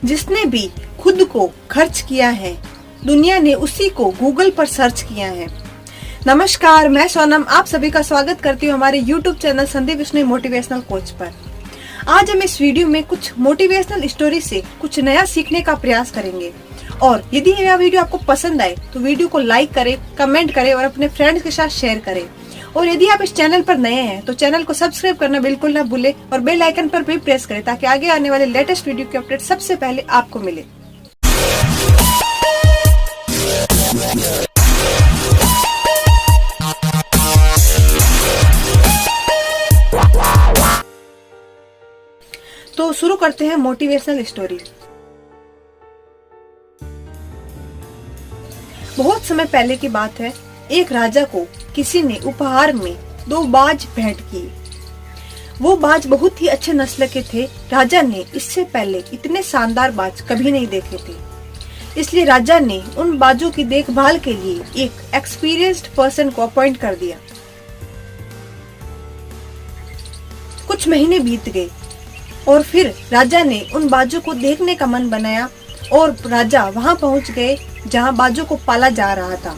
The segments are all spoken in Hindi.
जिसने भी खुद को खर्च किया है, दुनिया ने उसी को गूगल पर सर्च किया है। नमस्कार, मैं सोनम आप सभी का स्वागत करती हूँ हमारे YouTube channel Sandeep Vishnu motivational coach पर। आज हम इस वीडियो में कुछ मोटिवेशनल स्टोरी से कुछ नया सीखने का प्रयास करेंगे। और यदि यह वीडियो आपको पसंद आए तो वीडियो को लाइक करें, कमेंट करें और अपने फ्रेंड्स के साथ शेयर करें। और यदि आप इस चैनल पर नए हैं तो चैनल को सब्सक्राइब करना बिल्कुल ना भूलें और बेल आइकन पर भी प्रेस करें ताकि आगे आने वाले लेटेस्ट वीडियो की अपडेट सबसे पहले आपको मिले। तो शुरू करते हैं मोटिवेशनल स्टोरी। बहुत समय पहले की बात है, एक राजा को किसी ने उपहार में 2 बाज भेंट किए। वो बाज बहुत ही अच्छे नस्ल के थे। राजा ने इससे पहले इतने शानदार बाज कभी नहीं देखे थे, इसलिए राजा ने उन बाजों की देखभाल के लिए एक एक्सपीरियंस्ड पर्सन को अपॉइंट कर दिया। कुछ महीने बीत गए और फिर राजा ने उन बाजों को देखने का मन बनाया और राजा वहां पहुंच गए जहां बाजों को पाला जा रहा था।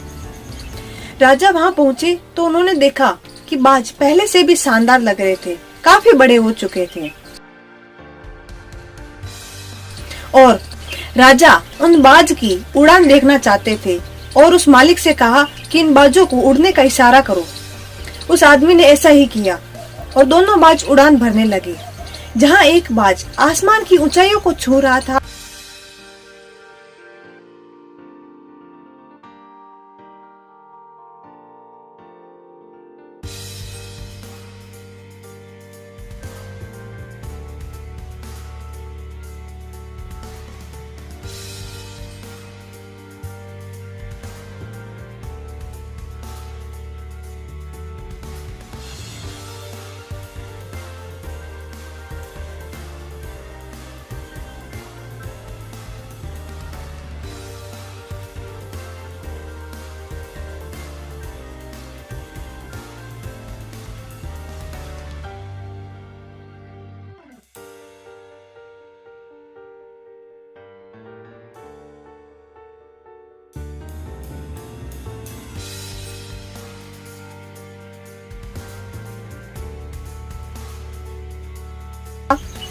राजा वहां पहुंचे तो उन्होंने देखा कि बाज पहले से भी शानदार लग रहे थे, काफी बड़े हो चुके थे। और राजा उन बाज की उड़ान देखना चाहते थे और उस मालिक से कहा कि इन बाजों को उड़ने का इशारा करो। उस आदमी ने ऐसा ही किया और दोनों बाज उड़ान भरने लगे। जहां एक बाज आसमान की ऊंचाइयों को छू रहा था,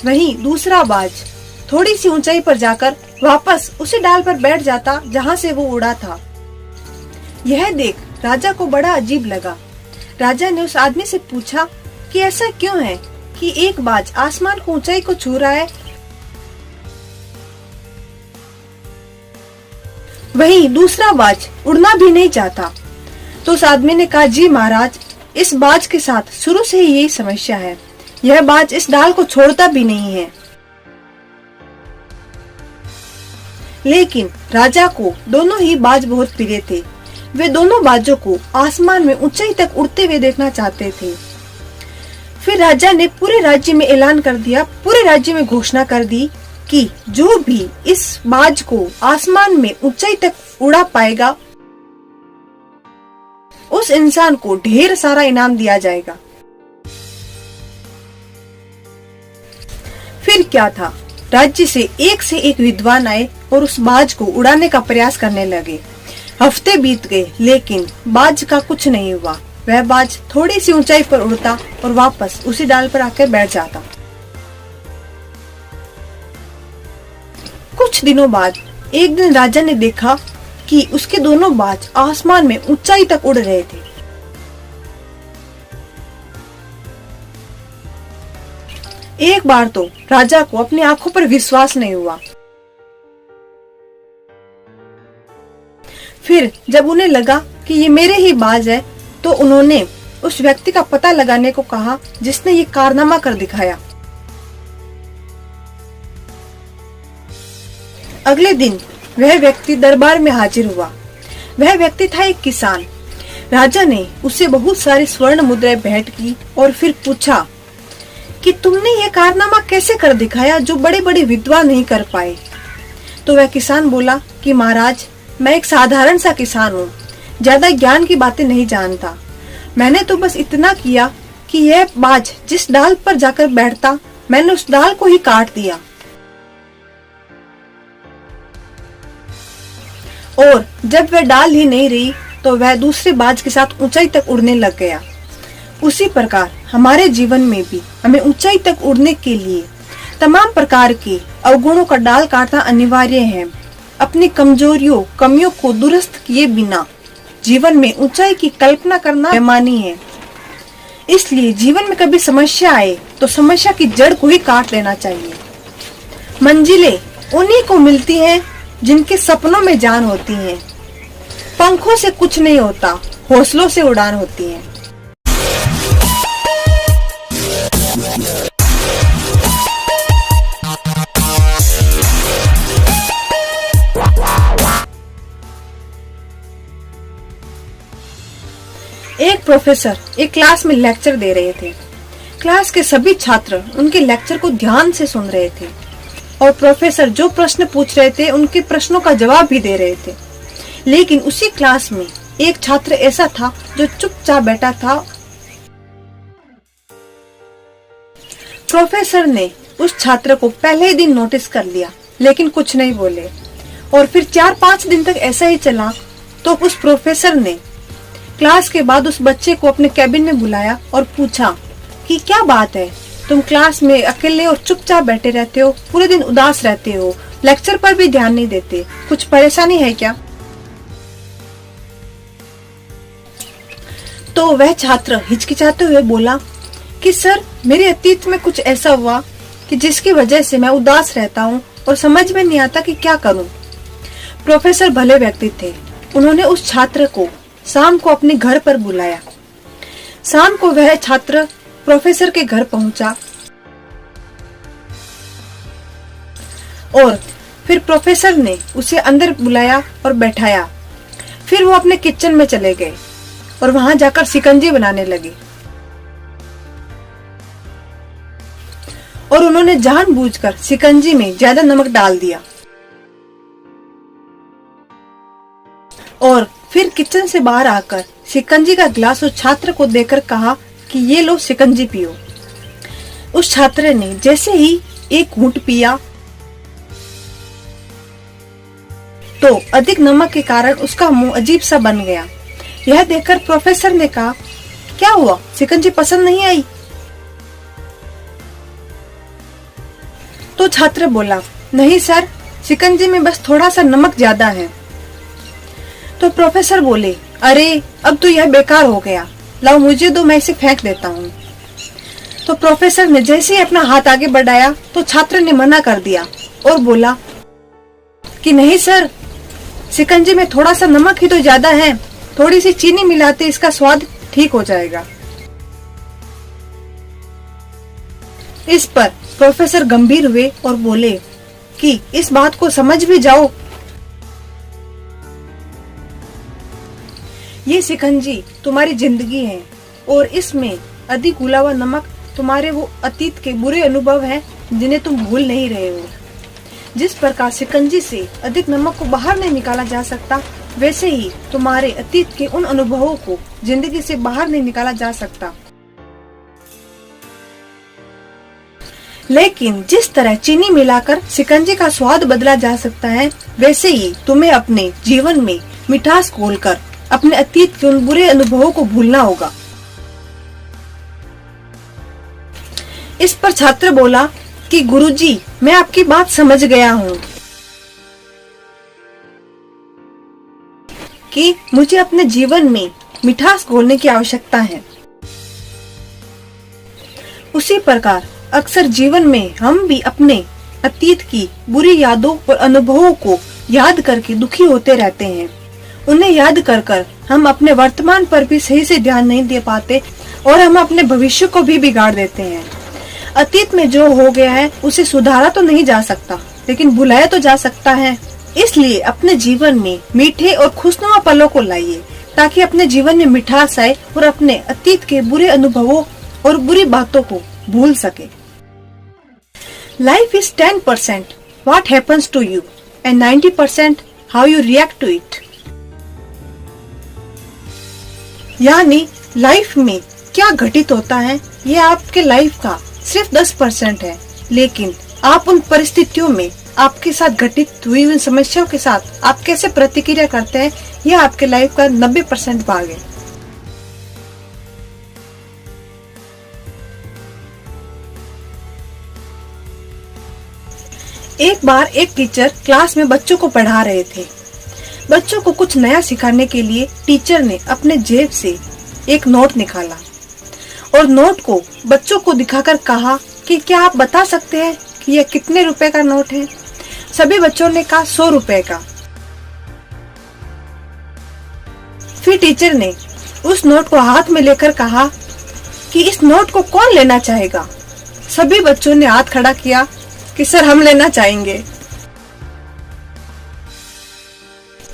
वहीं दूसरा बाज थोड़ी सी ऊंचाई पर जाकर वापस उसी डाल पर बैठ जाता जहां से वो उड़ा था। यह देख राजा को बड़ा अजीब लगा। राजा ने उस आदमी से पूछा कि ऐसा क्यों है कि एक बाज आसमान को ऊंचाई को छू रहा है, वहीं दूसरा बाज उड़ना भी नहीं चाहता। तो उस आदमी ने कहा, जी महाराज, इस बाज के साथ शुरू से ही यही समस्या है। यह बाज इस डाल को छोड़ता भी नहीं है। लेकिन राजा को दोनों ही बाज बहुत प्रिय थे। वे दोनों बाजों को आसमान में ऊंचाई तक उड़ते हुए देखना चाहते थे। फिर राजा ने पूरे राज्य में ऐलान कर दिया, पूरे राज्य में घोषणा कर दी कि जो भी इस बाज को आसमान में ऊंचाई तक उड़ा पाएगा उस इंसान को ढेर सारा इनाम दिया जाएगा। फिर क्या था, राज्य से एक विद्वान आए और उस बाज को उड़ाने का प्रयास करने लगे। हफ्ते बीत गए लेकिन बाज का कुछ नहीं हुआ। वह बाज थोड़ी सी ऊंचाई पर उड़ता और वापस उसी डाल पर आकर बैठ जाता। कुछ दिनों बाद एक दिन राजा ने देखा कि उसके दोनों बाज आसमान में ऊंचाई तक उड़ रहे थे। एक बार तो राजा को अपनी आंखों पर विश्वास नहीं हुआ। फिर जब उन्हें लगा कि ये मेरे ही बाज है तो उन्होंने उस व्यक्ति का पता लगाने को कहा जिसने ये कारनामा कर दिखाया। अगले दिन वह व्यक्ति दरबार में हाजिर हुआ। वह व्यक्ति था एक किसान। राजा ने उसे बहुत सारी स्वर्ण मुद्राएं भेंट की और फिर पूछा कि तुमने ये कारनामा कैसे कर दिखाया जो बड़े बड़े विद्वान नहीं कर पाए। तो वह किसान बोला कि महाराज, मैं एक साधारण सा किसान हूँ, ज्यादा ज्ञान की बातें नहीं जानता। मैंने तो बस इतना किया कि यह बाज जिस डाल पर जाकर बैठता मैंने उस डाल को ही काट दिया। और जब वह डाल ही नहीं रही तो वह दूसरे बाज के साथ ऊंचाई तक उड़ने लग गया। उसी प्रकार हमारे जीवन में भी हमें ऊंचाई तक उड़ने के लिए तमाम प्रकार के अवगुणों का डाल काटना अनिवार्य है। अपनी कमजोरियों, कमियों को दुरुस्त किए बिना जीवन में ऊंचाई की कल्पना करना बेईमानी है। इसलिए जीवन में कभी समस्या आए तो समस्या की जड़ को ही काट लेना चाहिए। मंजिलें उन्हीं को मिलती हैं जिनके सपनों में जान होती है। पंखों से कुछ नहीं होता, हौसलों से उड़ान होती है। एक प्रोफेसर एक क्लास में लेक्चर दे रहे थे। क्लास के सभी छात्र उनके लेक्चर को ध्यान से सुन रहे थे और प्रोफेसर जो प्रश्न पूछ रहे थे उनके प्रश्नों का जवाब भी दे रहे थे। लेकिन उसी क्लास में एक छात्र ऐसा था जो चुपचाप बैठा था। प्रोफेसर ने उस छात्र को पहले ही दिन नोटिस कर लिया, लेकिन कुछ नहीं बोले। और फिर 4-5 दिन तक ऐसा ही चला। तो उस प्रोफेसर ने क्लास के बाद उस बच्चे को अपने कैबिन में बुलाया और पूछा कि क्या बात है, तुम क्लास में अकेले और चुपचाप बैठे रहते हो, पूरे दिन उदास रहते हो, लेक्चर पर भी ध्यान नहीं देते, कुछ परेशानी है क्या? तो वह छात्र हिचकिचाते हुए बोला कि सर, मेरे अतीत में कुछ ऐसा हुआ कि जिसकी वजह से मैं उदास रहता हूँ और समझ में नहीं आता कि क्या करूँ। प्रोफेसर भले व्यक्ति थे। उन्होंने उस छात्र को शाम को अपने घर पर बुलाया। शाम को वह छात्र प्रोफेसर के घर पहुंचा और फिर प्रोफेसर ने उसे अंदर बुलाया और बैठाया। फिर वो अपने किचन में चले गए और वहां जाकर शिकंजी बनाने लगे। और उन्होंने जानबूझकर शिकंजी में ज्यादा नमक डाल दिया और फिर किचन से बाहर आकर शिकंजी का गिलास उस छात्र को देकर कहा कि ये लो शिकंजी पियो। उस छात्र ने जैसे ही एक घूंट पिया तो अधिक नमक के कारण उसका मुंह अजीब सा बन गया। यह देखकर प्रोफेसर ने कहा, क्या हुआ, शिकंजी पसंद नहीं आई? तो छात्र बोला, नहीं सर, शिकंजी में बस थोड़ा सा नमक ज्यादा है। तो प्रोफेसर बोले, अरे अब तो यह बेकार हो गया, लाओ मुझे दो, मैं इसे फेंक देता हूँ। तो प्रोफेसर ने जैसे ही अपना हाथ आगे बढ़ाया तो छात्र ने मना कर दिया और बोला कि नहीं सर, शिकंजी में थोड़ा सा नमक ही तो ज्यादा है, थोड़ी सी चीनी मिलाते इसका स्वाद ठीक हो जाएगा। इस पर प्रोफेसर गंभीर हुए और बोले कि इस बात को समझ भी जाओ, ये शिकंजी तुम्हारी जिंदगी है और इसमें अधिक घुला हुआ नमक तुम्हारे वो अतीत के बुरे अनुभव हैं जिन्हें तुम भूल नहीं रहे हो। जिस प्रकार शिकंजी से अधिक नमक को बाहर नहीं निकाला जा सकता, वैसे ही तुम्हारे अतीत के उन अनुभवों को जिंदगी से बाहर नहीं निकाला जा सकता। लेकिन जिस तरह चीनी मिलाकर शिकंजी का स्वाद बदला जा सकता है, वैसे ही तुम्हें अपने जीवन में मिठास घोलकर अपने अतीत के उन बुरे अनुभवों को भूलना होगा। इस पर छात्र बोला कि गुरुजी, मैं आपकी बात समझ गया हूँ कि मुझे अपने जीवन में मिठास घोलने की आवश्यकता है। उसी प्रकार अक्सर जीवन में हम भी अपने अतीत की बुरी यादों और अनुभवों को याद करके दुखी होते रहते हैं। उन्हें याद कर कर हम अपने वर्तमान पर भी सही से ध्यान नहीं दे पाते और हम अपने भविष्य को भी बिगाड़ देते हैं। अतीत में जो हो गया है उसे सुधारा तो नहीं जा सकता, लेकिन भुलाया तो जा सकता है। इसलिए अपने जीवन में मीठे और खुशनुमा पलों को लाइए ताकि अपने जीवन में मिठास आए और अपने अतीत के बुरे अनुभवों और बुरी बातों को भूल सके। Life is 10% what happens to you and 90% how you react to it. यानी लाइफ में क्या घटित होता है ये आपके लाइफ का सिर्फ 10% है, लेकिन आप उन परिस्थितियों में आपके साथ घटित हुई उन समस्याओं के साथ आप कैसे प्रतिक्रिया करते हैं, यह आपके लाइफ का 90% भाग है। एक बार एक टीचर क्लास में बच्चों को पढ़ा रहे थे। बच्चों को कुछ नया सिखाने के लिए टीचर ने अपने जेब से एक नोट निकाला और नोट को बच्चों को दिखाकर कहा कि क्या आप बता सकते हैं कि यह कितने रुपए का नोट है। सभी बच्चों ने कहा 100 रुपए का। फिर टीचर ने उस नोट को हाथ में लेकर कहा कि इस नोट को कौन लेना चाहेगा। सभी बच्चों ने हाथ खड़ा किया कि सर हम लेना चाहेंगे।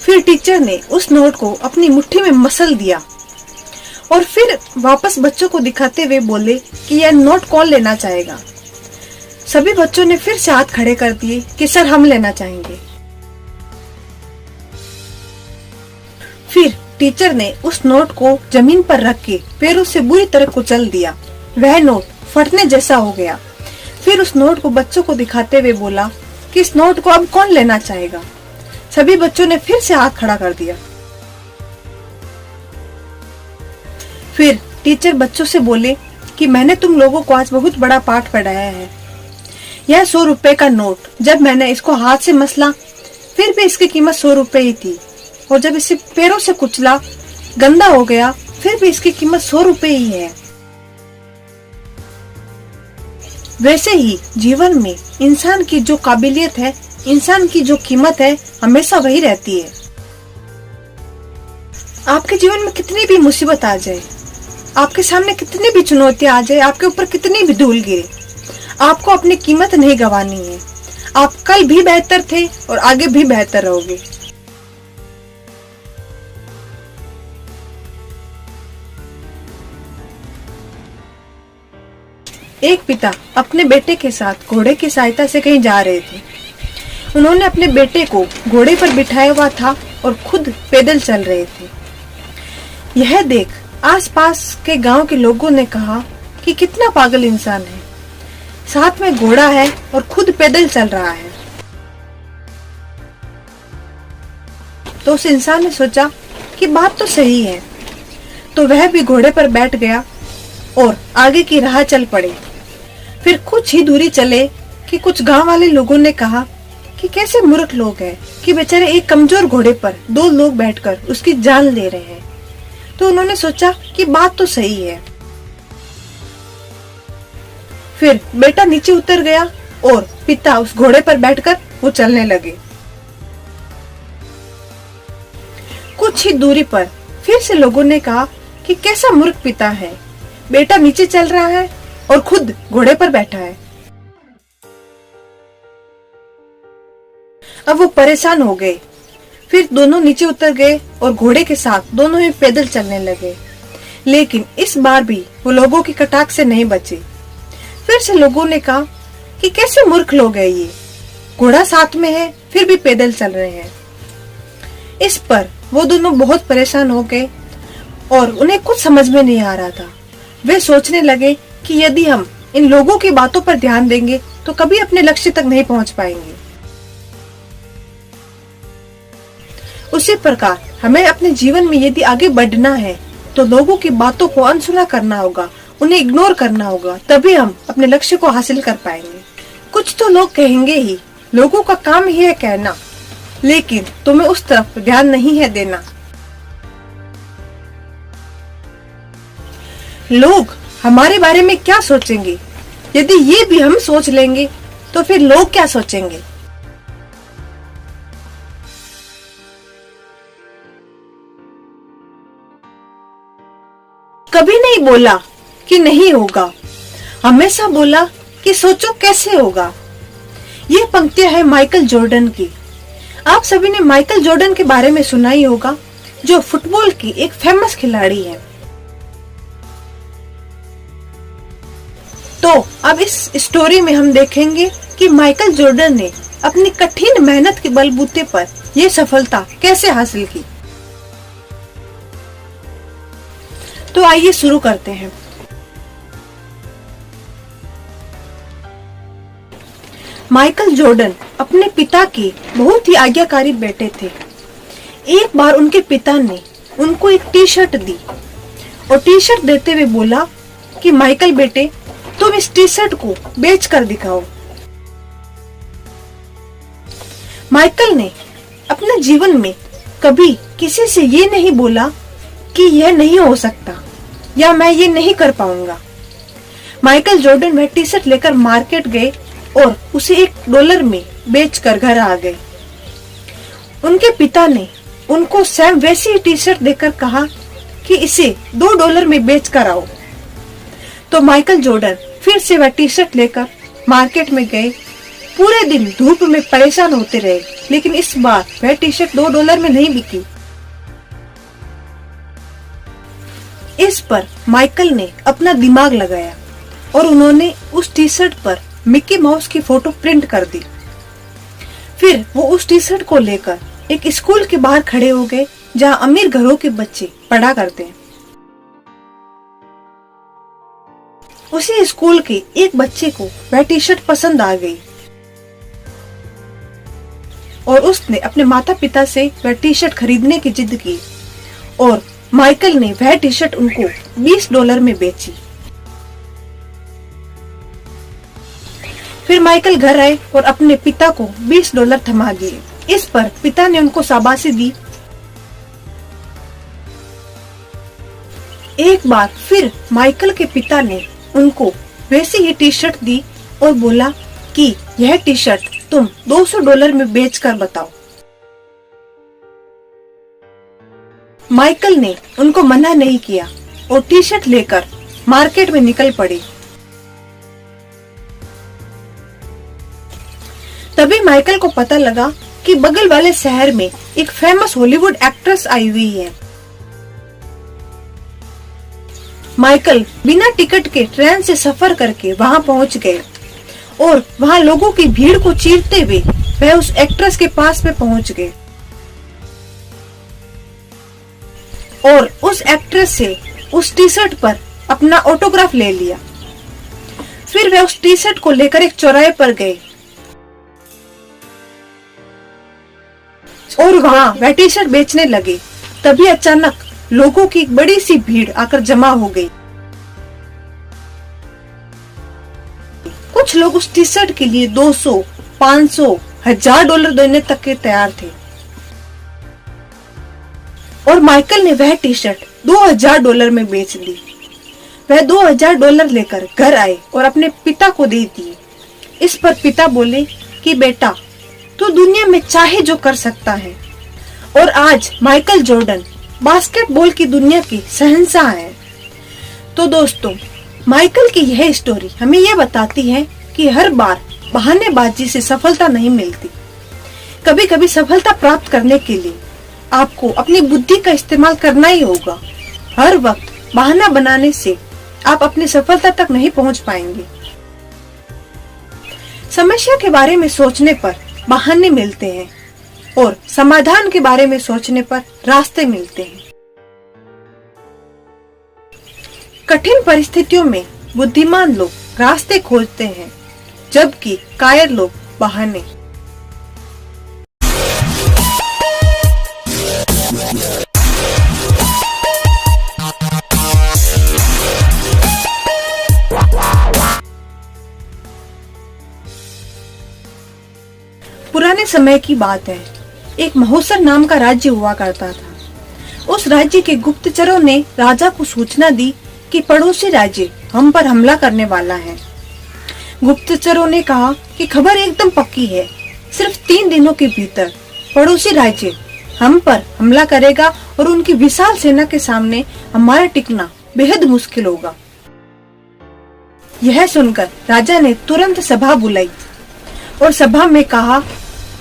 फिर टीचर ने उस नोट को अपनी मुट्ठी में मसल दिया और फिर वापस बच्चों को दिखाते हुए बोले कि यह नोट कौन लेना चाहेगा। सभी बच्चों ने फिर से हाथ खड़े कर दिए कि सर हम लेना चाहेंगे। फिर टीचर ने उस नोट को जमीन पर रख के पैरों से बुरी तरह कुचल दिया। वह नोट फटने जैसा हो गया। फिर उस नोट को बच्चों को दिखाते हुए बोला कि इस नोट को अब कौन लेना चाहेगा। सभी बच्चों ने फिर से हाथ खड़ा कर दिया। फिर टीचर बच्चों से बोले कि मैंने तुम लोगों को आज बहुत बड़ा पाठ पढ़ाया है। यह 100 रुपए का नोट, जब मैंने इसको हाथ से मसला फिर भी इसकी कीमत 100 रुपए ही थी, और जब इसे पैरों से कुचला गंदा हो गया फिर भी इसकी कीमत 100 रुपए ही है। वैसे ही जीवन में इंसान की जो काबिलियत है, इंसान की जो कीमत है, हमेशा वही रहती है। आपके जीवन में कितनी भी मुसीबत आ जाए, आपके सामने कितनी भी चुनौतियां आ जाए, आपके ऊपर कितनी भी धूल गिरे, आपको अपनी कीमत नहीं गंवानी है। आप कल भी बेहतर थे और आगे भी बेहतर रहोगे। एक पिता अपने बेटे के साथ घोड़े की सहायता से कहीं जा रहे थे। उन्होंने अपने बेटे को घोड़े पर बिठाया हुआ था और खुद पैदल चल रहे थे। यह देख आसपास के गांव के लोगों ने कहा कि कितना पागल इंसान है, साथ में घोड़ा है और खुद पैदल चल रहा है। तो उस इंसान ने सोचा कि बात तो सही है, तो वह भी घोड़े पर बैठ गया और आगे की राह चल पड़े। फिर कुछ ही दूरी चले कि कुछ गांव वाले लोगों ने कहा कि कैसे मूर्ख लोग हैं कि बेचारे एक कमजोर घोड़े पर 2 लोग बैठकर उसकी जान ले रहे हैं। तो उन्होंने सोचा कि बात तो सही है। फिर बेटा नीचे उतर गया और पिता उस घोड़े पर बैठकर वो चलने लगे। कुछ ही दूरी पर फिर से लोगों ने कहा कि कैसा मूर्ख पिता है, बेटा नीचे चल रहा है और खुद घोड़े पर बैठा है। अब वो परेशान हो गए। फिर दोनों नीचे उतर गए और घोड़े के साथ दोनों ही पैदल चलने लगे। लेकिन इस बार भी वो लोगों की कटाक्ष से नहीं बचे। फिर से लोगों ने कहा कि कैसे मूर्ख लोग हैं ये, घोड़ा साथ में है फिर भी पैदल चल रहे हैं। इस पर वो दोनों बहुत परेशान हो गए और उन्हें कुछ समझ में नहीं आ रहा था। वे सोचने लगे कि यदि हम इन लोगों की बातों पर ध्यान देंगे तो कभी अपने लक्ष्य तक नहीं पहुंच पाएंगे। उसी प्रकार हमें अपने जीवन में यदि आगे बढ़ना है तो लोगों की बातों को अनसुना करना होगा, उन्हें इग्नोर करना होगा, तभी हम अपने लक्ष्य को हासिल कर पाएंगे। कुछ तो लोग कहेंगे ही, लोगों का काम ही है कहना, लेकिन तुम्हें उस तरफ ध्यान नहीं है देना। लोग हमारे बारे में क्या सोचेंगे, यदि ये भी हम सोच लेंगे तो फिर लोग क्या सोचेंगे। कभी नहीं बोला कि नहीं होगा, हमेशा बोला कि सोचो कैसे होगा। ये पंक्तियां है माइकल जॉर्डन की। आप सभी ने माइकल जॉर्डन के बारे में सुना ही होगा, जो फुटबॉल की एक फेमस खिलाड़ी है। तो अब इस स्टोरी में हम देखेंगे कि माइकल जॉर्डन ने अपनी कठिन मेहनत के बलबूते पर यह सफलता कैसे हासिल की। तो आइए शुरू करते हैं। माइकल जॉर्डन अपने पिता के बहुत ही आज्ञाकारी बेटे थे। एक बार उनके पिता ने उनको एक टी शर्ट दी और टी शर्ट देते हुए बोला कि माइकल बेटे, तुम इस टी शर्ट को बेच कर दिखाओ। माइकल ने अपने जीवन में कभी किसी से ये नहीं बोला कि यह नहीं हो सकता या मैं ये नहीं कर पाऊंगा। माइकल जॉर्डन वह टी शर्ट लेकर मार्केट गए और उसे $1 में बेचकर घर आ गए। उनके पिता ने उनको सेम वैसी ही टी शर्ट देकर कहा कि इसे $2 में बेच कर आओ। तो माइकल जॉर्डन फिर से वह टी शर्ट लेकर मार्केट में गए। पूरे दिन धूप में परेशान होते रहे, लेकिन इस बार वह टी शर्ट $2 में नहीं बिकी। इस पर माइकल ने अपना दिमाग लगाया और उन्होंने उस टी शर्ट पर मिक्की माउस की फोटो प्रिंट कर दी। फिर वो उस टी शर्ट को लेकर एक स्कूल के बाहर खड़े हो गए जहाँ अमीर घरों के बच्चे पढ़ा करते हैं। उसी स्कूल के एक बच्चे को वह टी शर्ट पसंद आ गई और उसने अपने माता पिता से वह टी शर्ट खरीदने की जिद की और माइकल ने वह टी शर्ट उनको $20 में बेची। फिर माइकल घर आए और अपने पिता को $20 थमा दिए। इस पर पिता ने उनको शाबाशी दी। एक बार फिर माइकल के पिता ने उनको वैसी ही टी शर्ट दी और बोला कि यह टी शर्ट तुम $200 में बेचकर बताओ। माइकल ने उनको मना नहीं किया और टी शर्ट लेकर मार्केट में निकल पड़े। तभी माइकल को पता लगा कि बगल वाले शहर में एक फेमस हॉलीवुड एक्ट्रेस आई हुई है। माइकल बिना टिकट के ट्रेन से सफर करके वहां पहुंच गए और वहां लोगों की भीड़ को चीरते हुए वह उस एक्ट्रेस के पास में पहुंच गए और उस एक्ट्रेस से उस टी शर्ट पर अपना ऑटोग्राफ ले लिया। फिर वह उस टी शर्ट को लेकर एक चौराहे पर गए और वहां वह टी शर्ट बेचने लगे। तभी अचानक लोगों की एक बड़ी सी भीड़ आकर जमा हो गई। कुछ लोग उस टी शर्ट के लिए 200, 500, $1000 देने तक के तैयार थे और माइकल ने वह टी शर्ट $2000 में बेच दी। वह $2000 लेकर घर आए और अपने पिता को दे दिए। इस पर पिता बोले कि बेटा, तू दुनिया में चाहे जो कर सकता है। और आज माइकल जॉर्डन बास्केटबॉल की दुनिया के शहंशाह हैं। तो दोस्तों, माइकल की यह स्टोरी हमें यह बताती है कि हर बार बहानेबाजी से सफलता नहीं मिलती। कभी कभी सफलता प्राप्त करने के लिए आपको अपनी बुद्धि का इस्तेमाल करना ही होगा। हर वक्त बहाना बनाने से आप अपनी सफलता तक नहीं पहुंच पाएंगे। समस्या के बारे में सोचने पर बहाने मिलते हैं और समाधान के बारे में सोचने पर रास्ते मिलते हैं। कठिन परिस्थितियों में बुद्धिमान लोग रास्ते खोजते हैं, जबकि कायर लोग बहाने। पुराने समय की बात है। एक महोत्सव नाम का राज्य हुआ करता था। उस राज्य के गुप्तचरों ने राजा को सूचना दी कि पड़ोसी राज्य हम पर हमला करने वाला है। गुप्तचरों ने कहा कि खबर एकदम पक्की है, सिर्फ 3 दिनों के भीतर पड़ोसी राज्य हम पर हमला करेगा और उनकी विशाल सेना के सामने हमारा टिकना बेहद मुश्किल होगा। यह सुनकर राजा ने तुरंत सभा बुलाई और सभा में कहा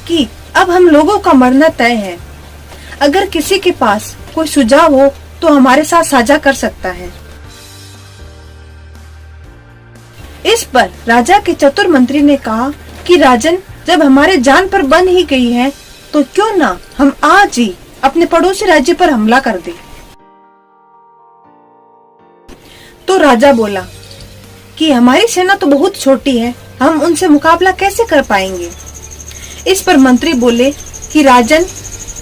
कि अब हम लोगों का मरना तय है। अगर किसी के पास कोई सुझाव हो तो हमारे साथ साझा कर सकता है। इस पर राजा के चतुर मंत्री ने कहा कि राजन, जब हमारे जान पर बन ही गई है तो क्यों ना हम आज ही अपने पड़ोसी राज्य पर हमला कर दें। तो राजा बोला कि हमारी सेना तो बहुत छोटी है हम उनसे मुकाबला कैसे कर पाएंगे। इस पर मंत्री बोले कि राजन,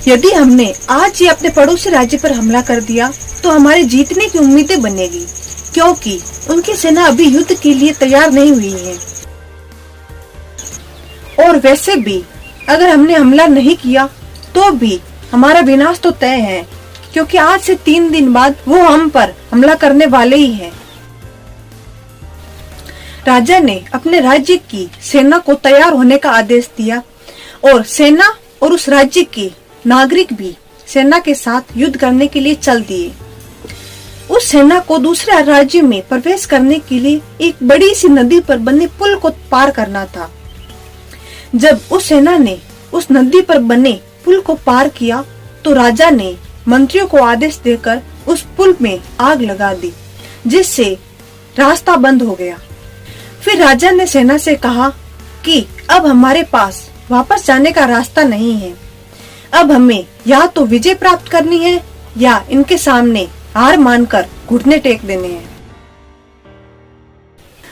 यदि हमने आज ही अपने पड़ोसी राज्य पर हमला कर दिया तो हमारे जीतने की उम्मीदें बनेगी, क्योंकि उनकी सेना अभी युद्ध के लिए तैयार नहीं हुई है। और वैसे भी अगर हमने हमला नहीं किया तो भी हमारा विनाश तो तय है, क्योंकि आज से 3 दिन बाद वो हम पर हमला करने वाले ही हैं। राजा ने अपने राज्य की सेना को तैयार होने का आदेश दिया और सेना और उस राज्य के नागरिक भी सेना के साथ युद्ध करने के लिए चल दिए। उस सेना को दूसरे राज्य में प्रवेश करने के लिए एक बड़ी सी नदी पर बने पुल को पार करना था। जब उस सेना ने उस नदी पर बने पुल को पार किया तो राजा ने मंत्रियों को आदेश देकर उस पुल में आग लगा दी, जिससे रास्ता बंद हो गया। फिर राजा ने सेना से कहा कि अब हमारे पास वापस जाने का रास्ता नहीं है। अब हमें या तो विजय प्राप्त करनी है या इनके सामने हार मानकर घुटने टेक देने हैं।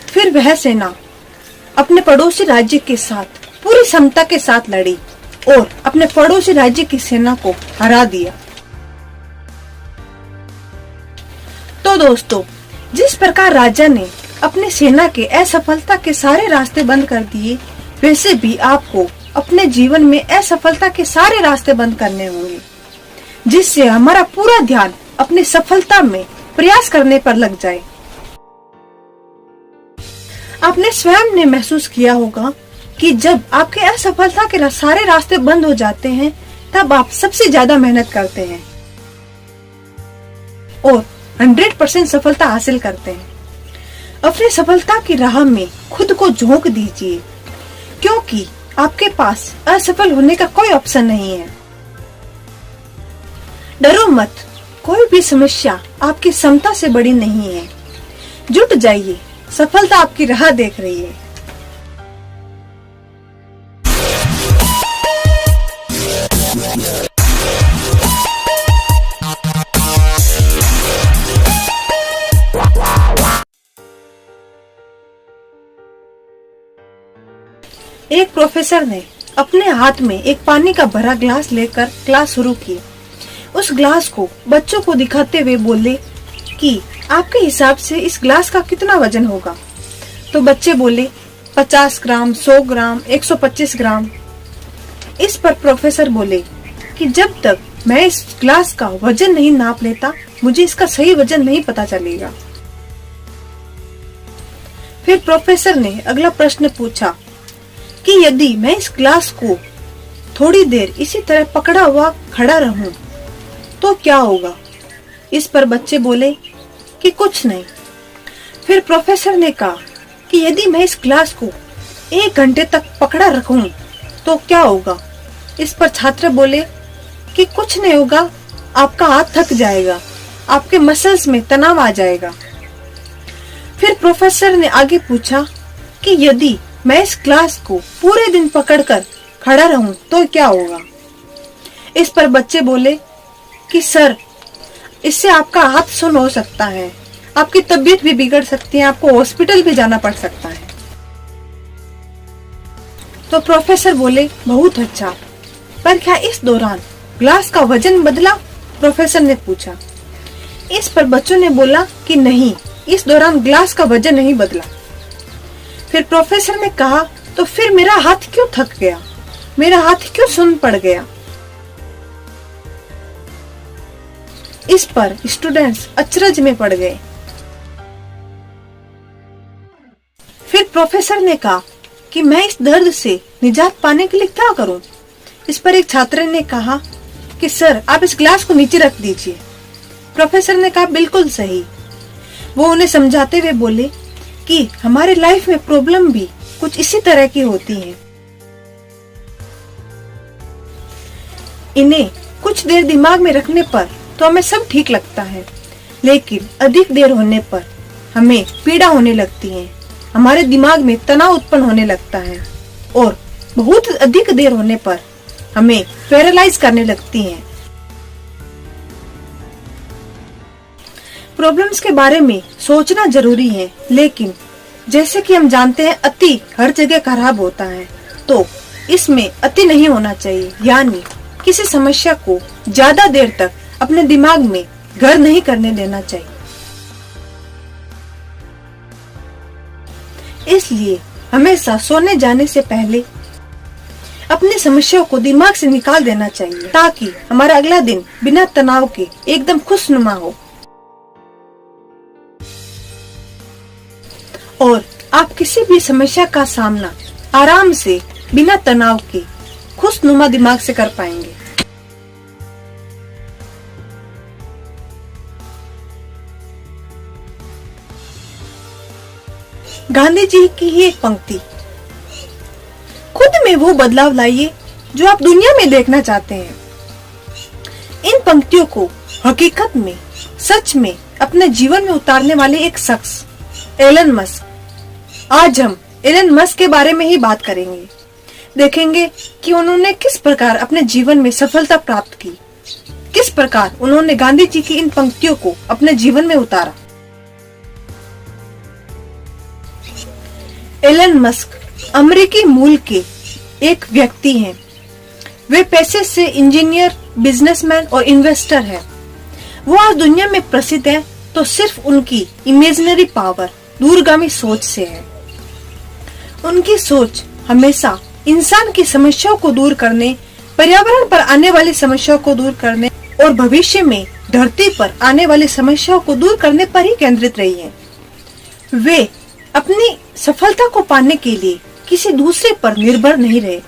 फिर वह सेना अपने पड़ोसी राज्य के साथ पूरी क्षमता के साथ लड़ी और अपने पड़ोसी राज्य की सेना को हरा दिया। तो दोस्तों, जिस प्रकार राजा ने अपने सेना के असफलता के सारे रास्ते बंद कर दिए, वैसे भी आपको अपने जीवन में असफलता के सारे रास्ते बंद करने होंगे, जिससे हमारा पूरा ध्यान अपनी सफलता में प्रयास करने पर लग जाए। आपने स्वयं ने महसूस किया होगा कि जब आपके असफलता के सारे रास्ते बंद हो जाते हैं, तब आप सबसे ज्यादा मेहनत करते हैं और 100% सफलता हासिल करते हैं। अपनी सफलता की राह में खुद को झोंक दीजिए, क्योंकि आपके पास असफल होने का कोई ऑप्शन नहीं है। डरो मत, कोई भी समस्या आपकी क्षमता से बड़ी नहीं है। जुट जाइए, सफलता आपकी राह देख रही है। एक प्रोफेसर ने अपने हाथ में एक पानी का भरा ग्लास लेकर क्लास शुरू की। उस ग्लास को बच्चों को दिखाते हुए बोले कि आपके हिसाब से इस ग्लास का कितना वजन होगा। तो बच्चे बोले 50 ग्राम, 100 ग्राम, 125 ग्राम। इस पर प्रोफेसर बोले कि जब तक मैं इस ग्लास का वजन नहीं नाप लेता, मुझे इसका सही वजन नहीं पता चलेगा। फिर प्रोफेसर ने अगला प्रश्न पूछा कि यदि मैं इस ग्लास को थोड़ी देर इसी तरह पकड़ा हुआ खड़ा रहूं तो क्या होगा। इस पर बच्चे बोले कि कुछ नहीं। फिर प्रोफेसर ने कहा कि यदि मैं इस ग्लास को 1 घंटे तक पकड़ा रखूं तो क्या होगा। इस पर छात्र बोले कि कुछ नहीं होगा, आपका हाथ थक जाएगा, आपके मसल्स में तनाव आ जाएगा। फिर प्रोफेसर ने आगे पूछा कि यदि मैं इस ग्लास को पूरे दिन पकड़कर खड़ा रहूं तो क्या होगा। इस पर बच्चे बोले कि सर, इससे आपका हाथ सुन्न हो सकता है, आपकी तबीयत भी बिगड़ सकती है, आपको हॉस्पिटल भी जाना पड़ सकता है। तो प्रोफेसर बोले बहुत अच्छा, पर क्या इस दौरान ग्लास का वजन बदला। प्रोफेसर ने पूछा। इस पर बच्चों ने बोला कि नहीं, इस दौरान ग्लास का वजन नहीं बदला। फिर प्रोफेसर ने कहा तो फिर मेरा हाथ क्यों थक गया, मेरा हाथ क्यों सुन्न पड़ गया। इस पर स्टूडेंट्स अचरज में पड़ गए। फिर प्रोफेसर ने कहा कि मैं इस दर्द से निजात पाने के लिए क्या करूं। इस पर एक छात्र ने कहा कि सर, आप इस ग्लास को नीचे रख दीजिए। प्रोफेसर ने कहा बिल्कुल सही। वो उन्हें समझाते हुए बोले कि हमारे लाइफ में प्रॉब्लम भी कुछ इसी तरह की होती हैं। इन्हें कुछ देर दिमाग में रखने पर तो हमें सब ठीक लगता है, लेकिन अधिक देर होने पर हमें पीड़ा होने लगती है, हमारे दिमाग में तनाव उत्पन्न होने लगता है और बहुत अधिक देर होने पर हमें पैरालाइज करने लगती हैं। प्रॉब्लम्स के बारे में सोचना जरूरी है, लेकिन जैसे कि हम जानते हैं अति हर जगह खराब होता है, तो इसमें अति नहीं होना चाहिए, यानी किसी समस्या को ज्यादा देर तक अपने दिमाग में घर नहीं करने देना चाहिए। इसलिए हमेशा सोने जाने से पहले अपनी समस्याओं को दिमाग से निकाल देना चाहिए, ताकि हमारा अगला दिन बिना तनाव के एकदम खुशनुमा हो और आप किसी भी समस्या का सामना आराम से बिना तनाव के खुशनुमा दिमाग से कर पाएंगे। गांधी जी की ही एक पंक्ति, खुद में वो बदलाव लाइए जो आप दुनिया में देखना चाहते हैं। इन पंक्तियों को हकीकत में, सच में अपने जीवन में उतारने वाले एक शख्स एलन मस्क। आज हम एलन मस्क के बारे में ही बात करेंगे। देखेंगे कि उन्होंने किस प्रकार अपने जीवन में सफलता प्राप्त की, किस प्रकार उन्होंने गांधी जी की इन पंक्तियों को अपने जीवन में उतारा। एलन मस्क अमेरिकी मूल के एक व्यक्ति हैं। वे पैसे से इंजीनियर, बिजनेसमैन और इन्वेस्टर हैं। वो आज दुनिया में प्रसिद्ध हैं तो सिर्फ उनकी इमेजिनरी पावर, दूरगामी सोच से है। उनकी सोच हमेशा इंसान की समस्याओं को दूर करने, पर्यावरण पर आने वाली समस्याओं को दूर करने और भविष्य में धरती पर आने वाली समस्याओं को दूर करने पर ही केंद्रित रही है। वे अपनी सफलता को पाने के लिए किसी दूसरे पर निर्भर नहीं रहे।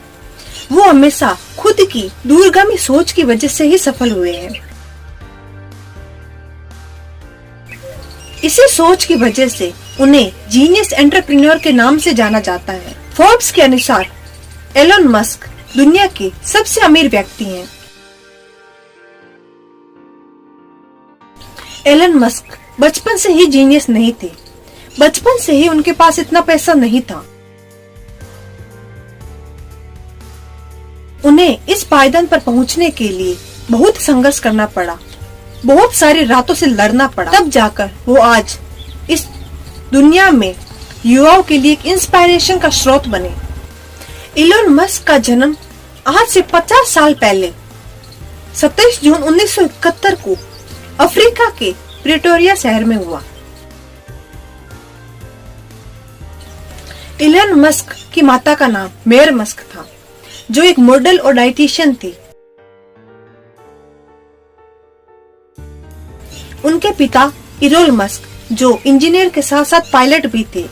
वो हमेशा खुद की दूरगामी सोच की वजह से ही सफल हुए हैं। इसी सोच की वजह से उन्हें जीनियस एंटरप्रेन्योर के नाम से जाना जाता है। फोर्ब्स के अनुसार एलन मस्क दुनिया के सबसे अमीर व्यक्ति हैं। एलन मस्क बचपन से ही जीनियस नहीं थे। बचपन से ही उनके पास इतना पैसा नहीं था। उन्हें इस पायदान पर पहुंचने के लिए बहुत संघर्ष करना पड़ा, बहुत सारी रातों से लड़ना पड़ा, तब जाकर वो आज इस दुनिया में युवाओं के लिए एक इंस्पायरेशन का स्रोत बने। एलन मस्क का जन्म आज से 50 साल पहले 27 जून 1971 को अफ्रीका के प्रिटोरिया शहर में हुआ। एलन मस्क की माता का नाम मेयर मस्क था, जो एक मॉडल और डाइटिशियन थी। उनके पिता इरोल मस्क, जो इंजीनियर के साथ साथ पायलट भी थे।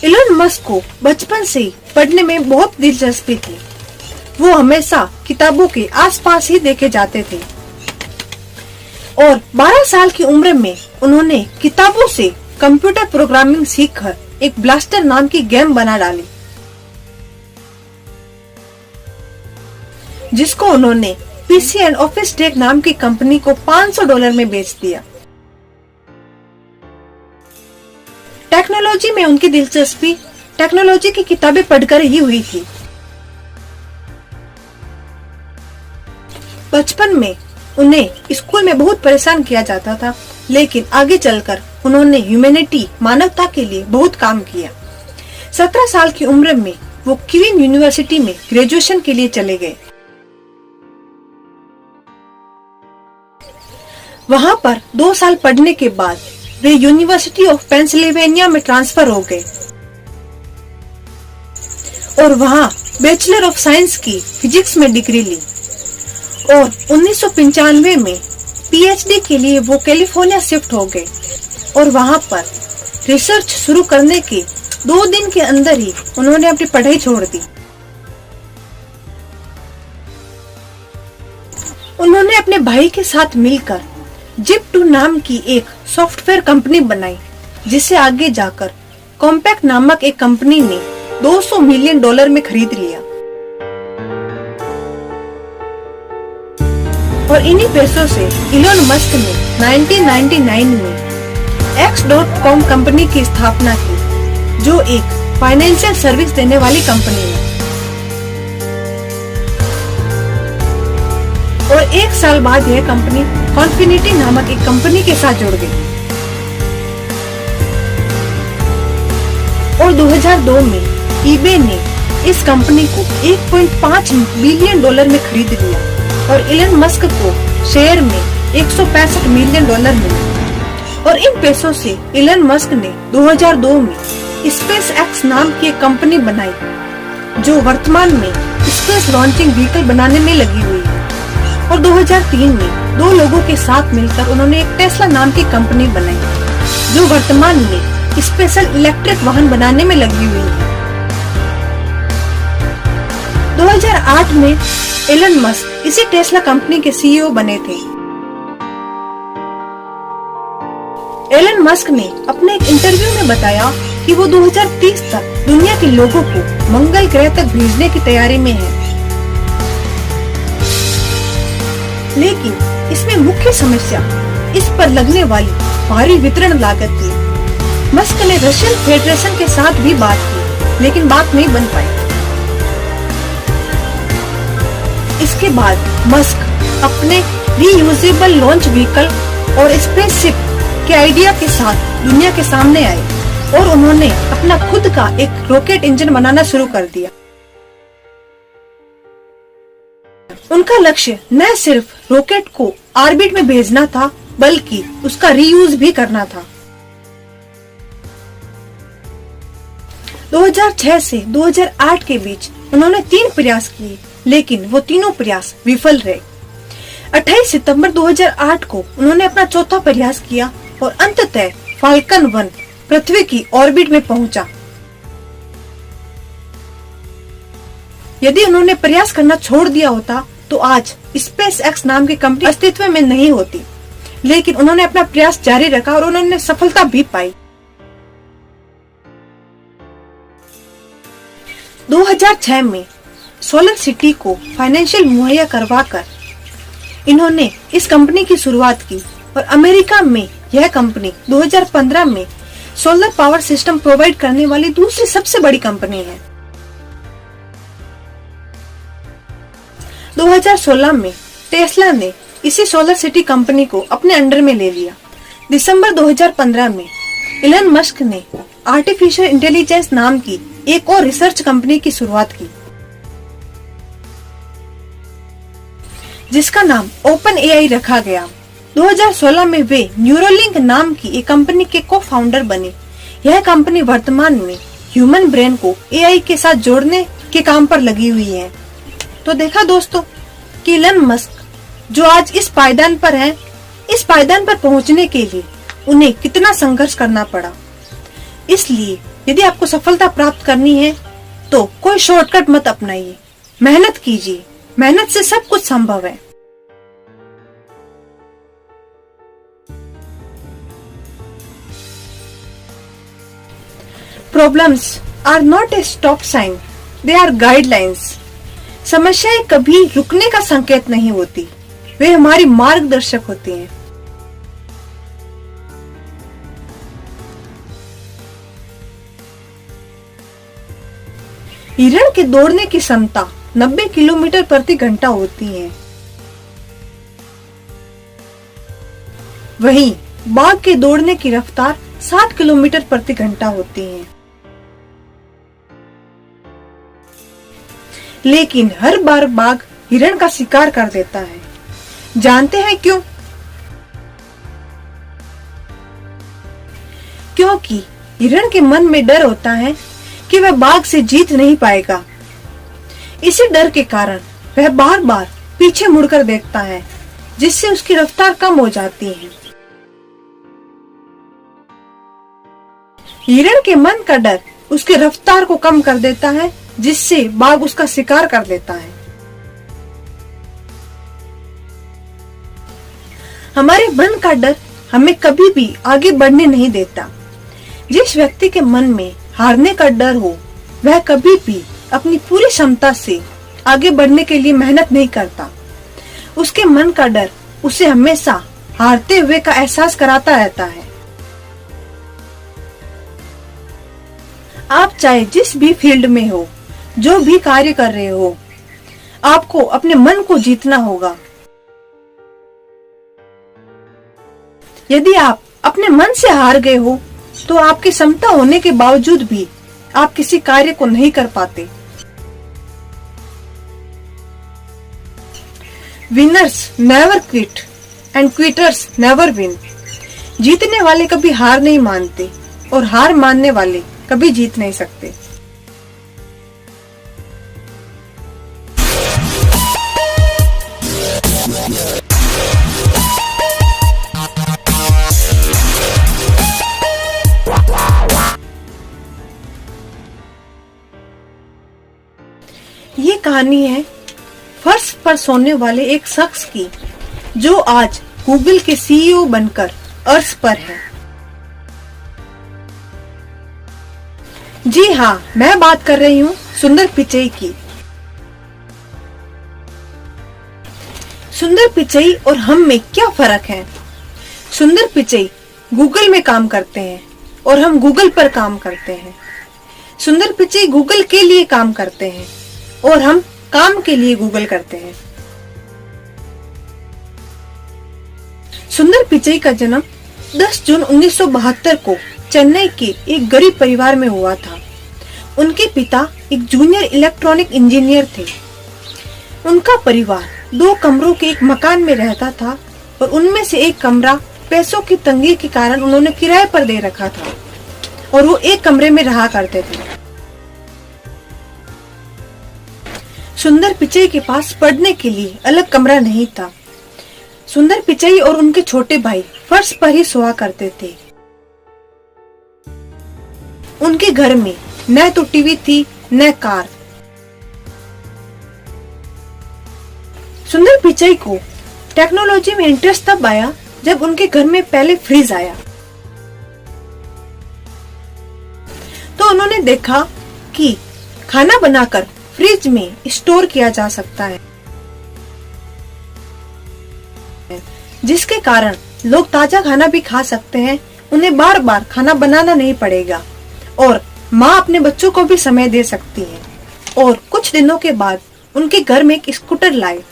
एलन मस्क को बचपन से ही पढ़ने में बहुत दिलचस्पी थी। वो हमेशा किताबों के आसपास ही देखे जाते थे और 12 साल की उम्र में उन्होंने किताबों से कंप्यूटर प्रोग्रामिंग सीखकर एक ब्लास्टर नाम की गेम बना डाली, जिसको उन्होंने पीसी एंड ऑफिस टेक नाम की कंपनी को $500 में बेच दिया। टेक्नोलॉजी में उनकी दिलचस्पी टेक्नोलॉजी की किताबें पढ़कर ही हुई थी। बचपन में उन्हें स्कूल में बहुत परेशान किया जाता था, लेकिन आगे चलकर उन्होंने ह्यूमैनिटी, मानवता के लिए बहुत काम किया। 17 साल की उम्र में वो क्वीन यूनिवर्सिटी में ग्रेजुएशन के लिए चले गए। वहां पर 2 साल पढ़ने के बाद वे यूनिवर्सिटी ऑफ पेंसिल्वेनिया में ट्रांसफर हो गए और वहां बैचलर ऑफ साइंस की फिजिक्स में डिग्री ली और 1995 में पीएचडी के लिए वो कैलिफोर्निया शिफ्ट हो गए और वहां पर रिसर्च शुरू करने के 2 दिन के अंदर ही उन्होंने अपनी पढ़ाई छोड़ दी। उन्होंने अपने भाई के साथ मिलकर जिप2 नाम की एक सॉफ्टवेयर कंपनी बनाई, जिसे आगे जाकर कॉम्पैक्ट नामक एक कंपनी ने $200 मिलियन में खरीद लिया और इन्हीं पैसों से एलन मस्क ने 1999 में X.com कंपनी की स्थापना की, जो एक फाइनेंशियल सर्विस देने वाली कंपनी है। और 1 साल बाद यह कंपनी कॉन्फिनिटी नामक एक कंपनी के साथ जुड़ गई और 2002 में eBay ने इस कंपनी को 1.5 बिलियन डॉलर में खरीद लिया और इलन मस्क को शेयर में 165 मिलियन डॉलर मिले और इन पैसों से इलन मस्क ने 2002 में स्पेस एक्स नाम की एक कंपनी बनाई जो वर्तमान में स्पेस लॉन्चिंग व्हीकल बनाने में लगी हुई है और 2003 में 2 लोगों के साथ मिलकर उन्होंने एक टेस्ला नाम की कंपनी बनाई जो वर्तमान में स्पेशल इलेक्ट्रिक वाहन बनाने में लगी हुई है। 2008 में एलन मस्क इसी टेस्ला कंपनी के सीईओ बने थे। एलन मस्क ने अपने एक इंटरव्यू में बताया कि वो 2030 तक दुनिया के लोगों को मंगल ग्रह तक भेजने की तैयारी में है। लेकिन इसमें मुख्य समस्या इस पर लगने वाली भारी वितरण लागत थी। मस्क ने रशियन फेडरेशन के साथ भी बात की लेकिन बात नहीं बन पाई। इसके बाद मस्क अपने रीयूजेबल लॉन्च व्हीकल और स्पेसशिप के आइडिया के साथ दुनिया के सामने आए और उन्होंने अपना खुद का एक रॉकेट इंजन बनाना शुरू कर दिया। उनका लक्ष्य न सिर्फ रॉकेट को ऑर्बिट में भेजना था बल्कि उसका रीयूज भी करना था। 2006 से 2008 के बीच उन्होंने 3 प्रयास किए लेकिन वो तीनों प्रयास विफल रहे। 28 सितंबर 2008 को उन्होंने अपना चौथा प्रयास किया और अंततः फाल्कन 1 पृथ्वी की ऑर्बिट में पहुंचा। यदि उन्होंने प्रयास करना छोड़ दिया होता तो आज स्पेस एक्स नाम की कंपनी अस्तित्व में नहीं होती, लेकिन उन्होंने अपना प्रयास जारी रखा और उन्होंने सफलता भी पाई। 2006 में सोलर सिटी को फाइनेंशियल मुहैया करवाकर इन्होंने इस कंपनी की शुरुआत की और अमेरिका में यह कंपनी 2015 में सोलर पावर सिस्टम प्रोवाइड करने वाली दूसरी सबसे बड़ी कंपनी है। 2016 में टेस्ला ने इसी सोलर सिटी कंपनी को अपने अंडर में ले लिया। दिसंबर 2015 में इलन मस्क ने आर्टिफिशियल इंटेलिजेंस नाम की एक और रिसर्च कंपनी की शुरुआत की जिसका नाम ओपन एआई रखा गया। 2016 में वे न्यूरोलिंक नाम की एक कंपनी के को फाउंडर बने। यह कंपनी वर्तमान में ह्यूमन ब्रेन को एआई के साथ जोड़ने के काम पर लगी हुई है। तो देखा दोस्तों कि इलन मस्क जो आज इस पायदान पर हैं, इस पायदान पर पहुंचने के लिए उन्हें कितना संघर्ष करना पड़ा। इसलिए यदि आपको सफलता प्राप्त करनी है तो कोई शॉर्टकट मत अपनाइए, मेहनत कीजिए। मेहनत से सब कुछ संभव है। Problems are not a stop sign, they are guidelines. समस्याएं कभी रुकने का संकेत नहीं होती, वे हमारी मार्गदर्शक होती हैं। हिरण के दौड़ने की क्षमता 90 किलोमीटर प्रति घंटा होती है, वहीं बाघ के दौड़ने की रफ्तार 60 किलोमीटर प्रति घंटा होती है। लेकिन हर बार बाघ हिरण का शिकार कर देता है। जानते हैं क्यों? क्योंकि हिरण के मन में डर होता है कि वह बाघ से जीत नहीं पाएगा। इसी डर के कारण वह बार बार पीछे मुड़कर देखता है, जिससे उसकी रफ्तार कम हो जाती है। हिरण के मन का डर उसकी रफ्तार को कम कर देता है, जिससे बाघ उसका शिकार कर लेता है। हमारे मन का डर हमें कभी भी आगे बढ़ने नहीं देता। जिस व्यक्ति के मन में हारने का डर हो, वह कभी भी अपनी पूरी क्षमता से आगे बढ़ने के लिए मेहनत नहीं करता। उसके मन का डर उसे हमेशा हारते हुए का एहसास कराता रहता है। आप चाहे जिस भी फील्ड में हो, जो भी कार्य कर रहे हो, आपको अपने मन को जीतना होगा। यदि आप अपने मन से हार गए हो तो आपकी क्षमता होने के बावजूद भी आप किसी कार्य को नहीं कर पाते। Winners never quit and quitters never win. जीतने वाले कभी हार नहीं मानते और हार मानने वाले कभी जीत नहीं सकते। ये कहानी है फर्श पर सोने वाले एक शख्स की, जो आज गूगल के सीईओ बनकर अर्श पर है। जी हाँ, मैं बात कर रही हूँ सुंदर पिचई की। सुंदर पिचई और हम में क्या फर्क है? सुंदर पिचई गूगल में काम करते हैं और हम गूगल पर काम करते हैं। सुंदर पिचई गूगल के लिए काम करते हैं और हम काम के लिए गूगल करते हैं। सुंदर पिचई का जन्म 10 जून 1972 को चेन्नई के एक गरीब परिवार में हुआ था। उनके पिता एक जूनियर इलेक्ट्रॉनिक इंजीनियर थे। उनका परिवार 2 कमरों के एक मकान में रहता था और उनमें से एक कमरा पैसों की तंगी के कारण उन्होंने किराए पर दे रखा था और वो एक कमरे में रहा करते थे। सुंदर पिचई के पास पढ़ने के लिए अलग कमरा नहीं था। सुंदर पिचई और उनके छोटे भाई फर्श पर ही सोया करते थे। उनके घर में न तो टीवी थी न कार। सुंदर पिचई को टेक्नोलॉजी में इंटरेस्ट तब आया जब उनके घर में पहले फ्रिज आया। तो उन्होंने देखा कि खाना बनाकर फ्रिज में स्टोर किया जा सकता है, जिसके कारण लोग ताजा खाना भी खा सकते हैं। उन्हें बार बार खाना बनाना नहीं पड़ेगा और माँ अपने बच्चों को भी समय दे सकती है। और कुछ दिनों के बाद उनके घर में एक स्कूटर लाए।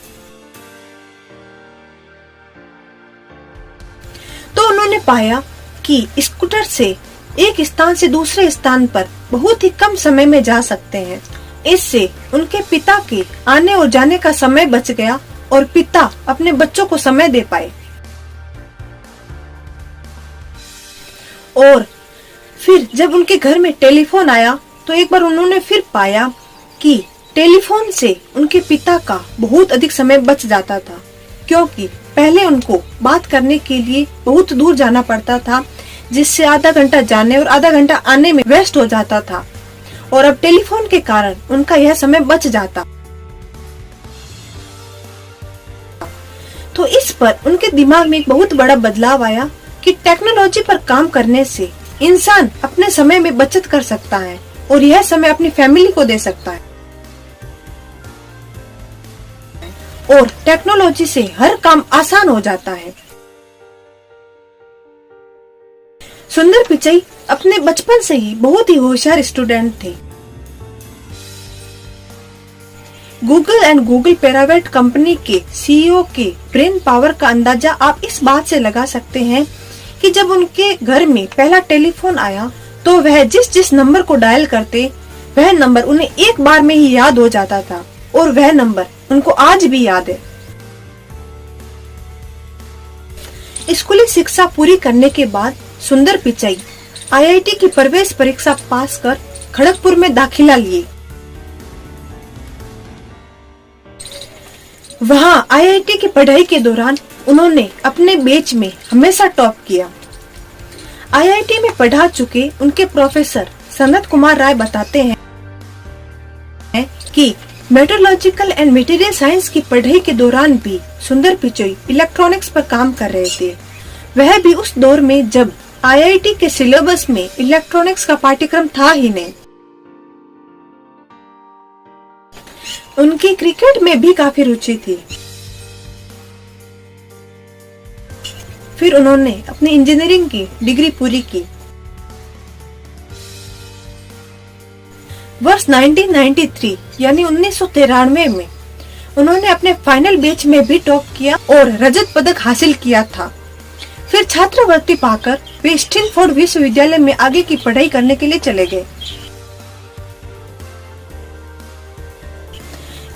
तो उन्होंने पाया कि स्कूटर से एक स्थान से दूसरे स्थान पर बहुत ही कम समय में जा सकते हैं। इससे उनके पिता के आने और जाने का समय बच गया और पिता अपने बच्चों को समय दे पाए। और फिर जब उनके घर में टेलीफोन आया तो एक बार उन्होंने फिर पाया कि टेलीफोन से उनके पिता का बहुत अधिक समय बच जाता था, क्योंकि पहले उनको बात करने के लिए बहुत दूर जाना पड़ता था, जिससे आधा घंटा जाने और आधा घंटा आने में वेस्ट हो जाता था। और अब टेलीफोन के कारण उनका यह समय बच जाता। तो इस पर उनके दिमाग में एक बहुत बड़ा बदलाव आया कि टेक्नोलॉजी पर काम करने से इंसान अपने समय में बचत कर सकता है और यह समय अपनी फैमिली को दे सकता है। और टेक्नोलॉजी से हर काम आसान हो जाता है। सुंदर पिचई अपने बचपन से ही बहुत ही होशियार स्टूडेंट थे। Google and Google private company के सीईओ के ब्रेन पावर का अंदाजा आप इस बात से लगा सकते हैं कि जब उनके घर में पहला टेलीफोन आया तो वह जिस जिस नंबर को डायल करते वह नंबर उन्हें एक बार में ही याद हो जाता था और वह नंबर उनको आज भी याद है। स्कूली शिक्षा पूरी करने के बाद सुंदर पिचई आईआईटी की प्रवेश परीक्षा पास कर खड़गपुर में दाखिला लिए। वहाँ आईआईटी की पढ़ाई के दौरान उन्होंने अपने बैच में हमेशा टॉप किया। आईआईटी में पढ़ा चुके उनके प्रोफेसर सनत कुमार राय बताते हैं कि मेट्रोलॉजिकल एंड मटेरियल साइंस की पढ़ाई के दौरान भी सुंदर पिचई इलेक्ट्रॉनिक्स पर काम कर रहे थे। वह भी उस दौर में जब आईआईटी के सिलेबस में इलेक्ट्रॉनिक्स का पाठ्यक्रम था ही नहीं। उनकी क्रिकेट में भी काफी रुचि थी। फिर उन्होंने अपनी इंजीनियरिंग की डिग्री पूरी की। वर्ष 1993 यानी 1993 में उन्होंने अपने फाइनल बैच में भी टॉप किया और रजत पदक हासिल किया था। फिर फिर छात्रवृत्ति पाकर वे स्टैनफोर्ड विश्वविद्यालय में आगे की पढ़ाई करने के लिए चले गए।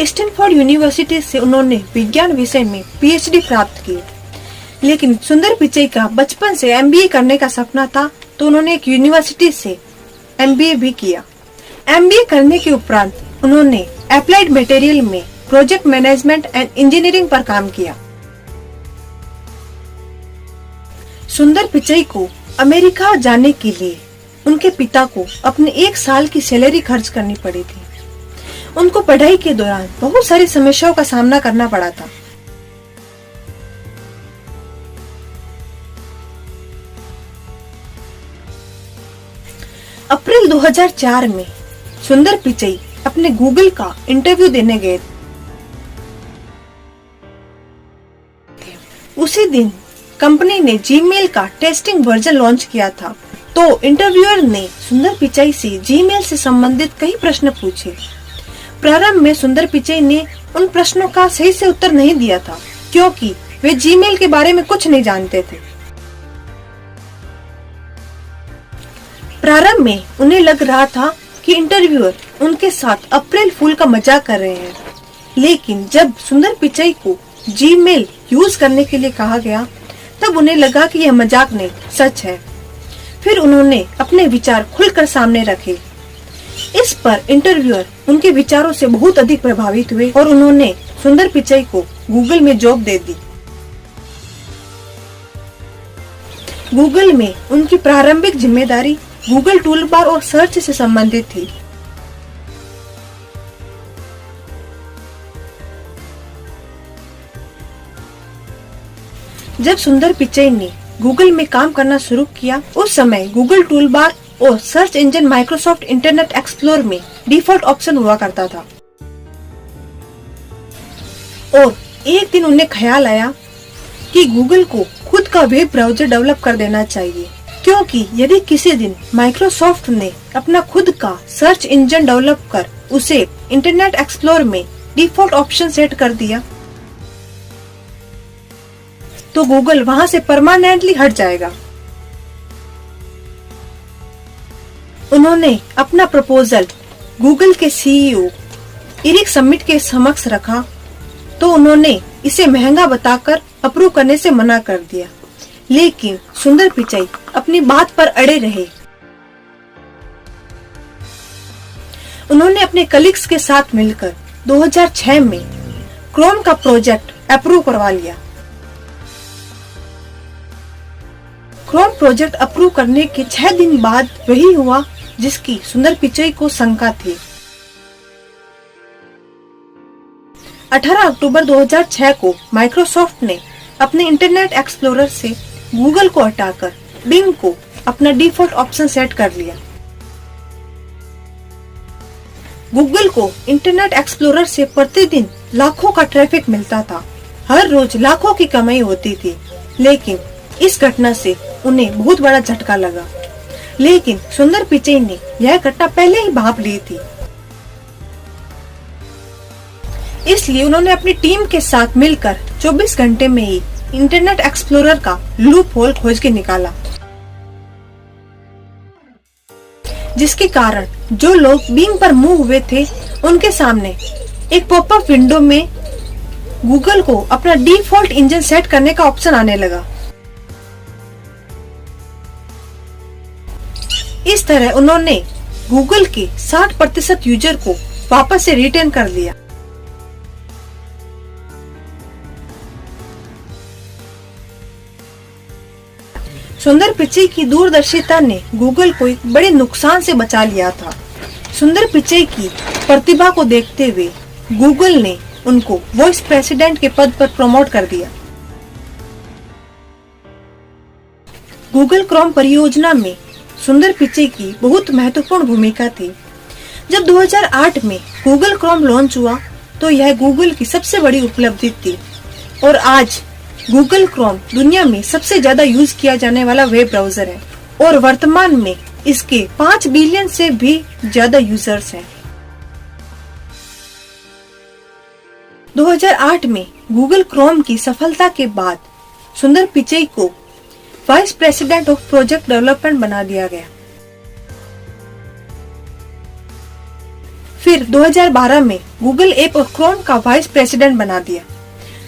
स्टैनफोर्ड यूनिवर्सिटी से उन्होंने विज्ञान विषय में पीएचडी प्राप्त की। लेकिन सुंदर पिचई का बचपन से एमबीए करने का सपना था, तो उन्होंने एक यूनिवर्सिटी से एमबीए भी किया। एमबीए करने के उपरांत उन्होंने अप्लाइड मटेरियल में प्रोजेक्ट मैनेजमेंट एंड इंजीनियरिंग पर काम किया। सुंदर पिचई को अमेरिका जाने के लिए उनके पिता को अपने 1 साल की सैलरी खर्च करनी पड़ी थी। उनको पढ़ाई के दौरान बहुत सारी समस्याओं का सामना करना पड़ा था। अप्रैल 2004 में सुंदर पिचई अपने गूगल का इंटरव्यू देने गए थे। उसी दिन कंपनी ने जीमेल का टेस्टिंग वर्जन लॉन्च किया था, तो इंटरव्यूअर ने सुंदर पिचई से जीमेल से संबंधित कई प्रश्न पूछे। प्रारंभ में सुंदर पिचई ने उन प्रश्नों का सही से उत्तर नहीं दिया था, क्योंकि वे जीमेल के बारे में कुछ नहीं जानते थे। प्रारंभ में उन्हें लग रहा था कि इंटरव्यूअर उनके साथ अप्रैल फूल का मजाक कर रहे हैं, लेकिन जब सुंदर पिचई को जीमेल यूज करने के लिए कहा गया, तब उन्हें लगा कि यह मजाक नहीं, सच है। फिर उन्होंने अपने विचार खुलकर सामने रखे। इस पर इंटरव्यूअर उनके विचारों से बहुत अधिक प्रभावित हुए और उन्होंने सुंदर पिचई को गूगल में जॉब दे दी। गूगल में उनकी प्रारंभिक जिम्मेदारी गूगल टूलबार और सर्च से संबंधित थी। जब सुंदर पिचई ने गूगल में काम करना शुरू किया, उस समय गूगल टूलबार और search engine Microsoft internet explorer में डिफॉल्ट ऑप्शन हुआ करता था। और एक दिन उन्हें ख्याल आया कि गूगल को खुद का वेब ब्राउजर डेवलप कर देना चाहिए, क्योंकि यदि किसी दिन माइक्रोसॉफ्ट ने अपना खुद का सर्च इंजन डेवलप कर उसे इंटरनेट एक्सप्लोरर में डिफॉल्ट ऑप्शन सेट कर दिया, तो गूगल वहां से परमानेंटली हट जाएगा। उन्होंने अपना प्रपोजल गूगल के सीईओ एरिक समिट के समक्ष रखा, तो उन्होंने इसे महंगा बताकर अप्रूव करने से मना कर दिया। लेकिन सुंदर पिचई अपनी बात पर अड़े रहे। उन्होंने अपने कलीग्स के साथ मिलकर 2006 में क्रोम का प्रोजेक्ट अप्रूव करवा लिया। क्रोम प्रोजेक्ट अप्रूव करने के 6 दिन बाद वही हुआ जिसकी सुंदर पिचई को शंका थी। 18 अक्टूबर 2006 को माइक्रोसॉफ्ट ने अपने इंटरनेट एक्सप्लोरर से गूगल को हटाकर बिंग को अपना डिफॉल्ट ऑप्शन सेट कर लिया। गूगल को इंटरनेट एक्सप्लोरर से प्रतिदिन लाखों का ट्रैफिक मिलता था। हर रोज लाखों की कमाई होती थी, लेकिन इस घटना से उन्हें बहुत बड़ा झटका लगा। लेकिन सुंदर पिचई ने यह घटना पहले ही भांप ली थी, इसलिए उन्होंने अपनी टीम के साथ मिलकर 24 घंटे में ही इंटरनेट एक्सप्लोरर का लूप होल खोज के निकाला, जिसके कारण जो लोग बिंग पर मूव हुए थे उनके सामने एक पॉपअप विंडो में गूगल को अपना डिफॉल्ट इंजन सेट करने का ऑप्शन आने लगा। इस तरह उन्होंने गूगल के 60% यूजर को वापस से रिटेन कर लिया। सुंदर पिचई की दूरदर्शिता ने गूगल को एक बड़े नुकसान से बचा लिया था। सुंदर पिचई की प्रतिभा को देखते हुए गूगल ने उनको वाइस प्रेसिडेंट के पद पर प्रमोट कर दिया। गूगल क्रोम परियोजना में सुंदर पिचई की बहुत महत्वपूर्ण भूमिका थी। जब 2008 में गूगल क्रोम लॉन्च हुआ तो यह गूगल की सबसे बड़ी उपलब्धि थी और आज गूगल क्रोम दुनिया में सबसे ज्यादा यूज किया जाने वाला वेब ब्राउजर है और वर्तमान में इसके 5 बिलियन से भी ज्यादा यूजर्स हैं। 2008 में गूगल क्रोम की सफलता के बाद सुंदर पिचई को vice president of project development बना दिया गया। फिर 2012 में गूगल ऐप और क्रोम का वाइस प्रेसिडेंट बना दिया।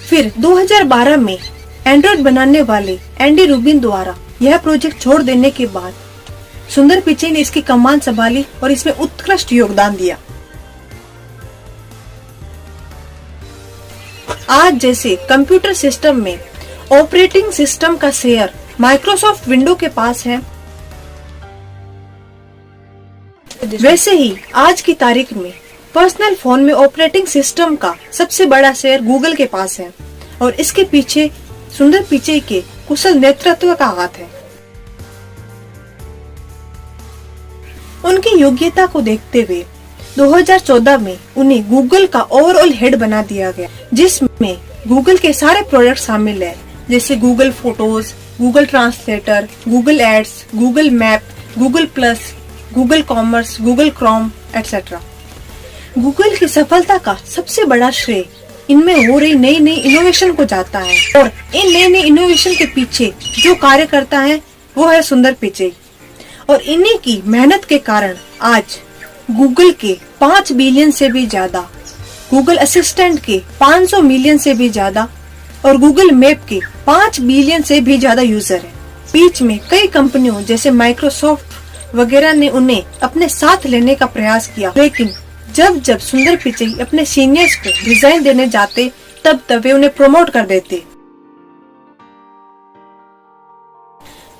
फिर 2012 में एंड्रॉइड बनाने वाले एंडी रूबिन द्वारा यह प्रोजेक्ट छोड़ देने के बाद सुंदर पिचई ने इसकी कमान संभाली और इसमें उत्कृष्ट योगदान दिया। आज जैसे कंप्यूटर सिस्टम में ऑपरेटिंग सिस्टम का शेयर माइक्रोसॉफ्ट विंडो के पास है, वैसे ही आज की तारीख में पर्सनल फोन में ऑपरेटिंग सिस्टम का सबसे बड़ा शेयर गूगल के पास है और इसके पीछे सुंदर पिचई के कुशल नेतृत्व का हाथ है। उनकी योग्यता को देखते हुए 2014 में उन्हें गूगल का ओवरऑल हेड बना दिया गया, जिसमें गूगल के सारे प्रोडक्ट शामिल हैं, जैसे Google photos, Google translator, Google ads, Google map, Google plus, Google commerce, Google chrome etcetera. Google की सफलता का सबसे बड़ा श्रेय इनमें हो रही नई नई इनोवेशन को जाता है और इन नई नई इनोवेशन के पीछे जो कार्य करता है वो है सुंदर पिचई। और इन्हीं की मेहनत के कारण आज गूगल के 5 बिलियन से भी ज्यादा, गूगल असिस्टेंट के 500 मिलियन से भी ज्यादा और गूगल मैप के 5 बिलियन से भी ज्यादा यूजर है। बीच में कई कंपनियों जैसे माइक्रोसॉफ्ट वगैरह ने उन्हें अपने साथ लेने का प्रयास किया, लेकिन जब जब सुंदर पिचई अपने सीनियर्स को रिजाइन देने जाते तब वे उन्हें प्रमोट कर देते।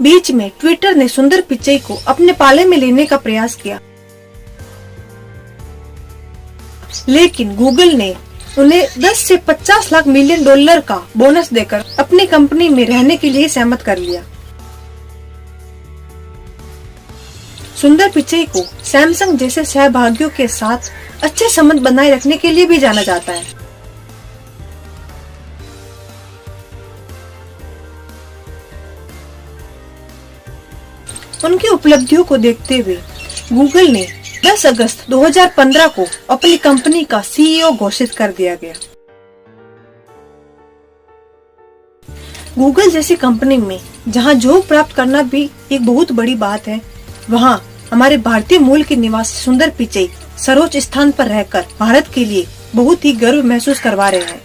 बीच में ट्विटर ने सुंदर पिचई को अपने पाले में लेने का प्रयास किया, लेकिन गूगल ने उन्हें 10 से 50 लाख मिलियन डॉलर का बोनस देकर अपनी कंपनी में रहने के लिए सहमत कर लिया। सुंदर पिचई को सैमसंग जैसे सहभागियों के साथ अच्छे संबंध बनाए रखने के लिए भी जाना जाता है। उनकी उपलब्धियों को देखते हुए गूगल ने 10 अगस्त 2015 को अपनी कंपनी का सीईओ घोषित कर दिया गया। गूगल जैसी कंपनी में जहां जॉब प्राप्त करना भी एक बहुत बड़ी बात है, वहां हमारे भारतीय मूल के निवासी सुंदर पिचई सर्वोच्च स्थान पर रहकर भारत के लिए बहुत ही गर्व महसूस करवा रहे हैं।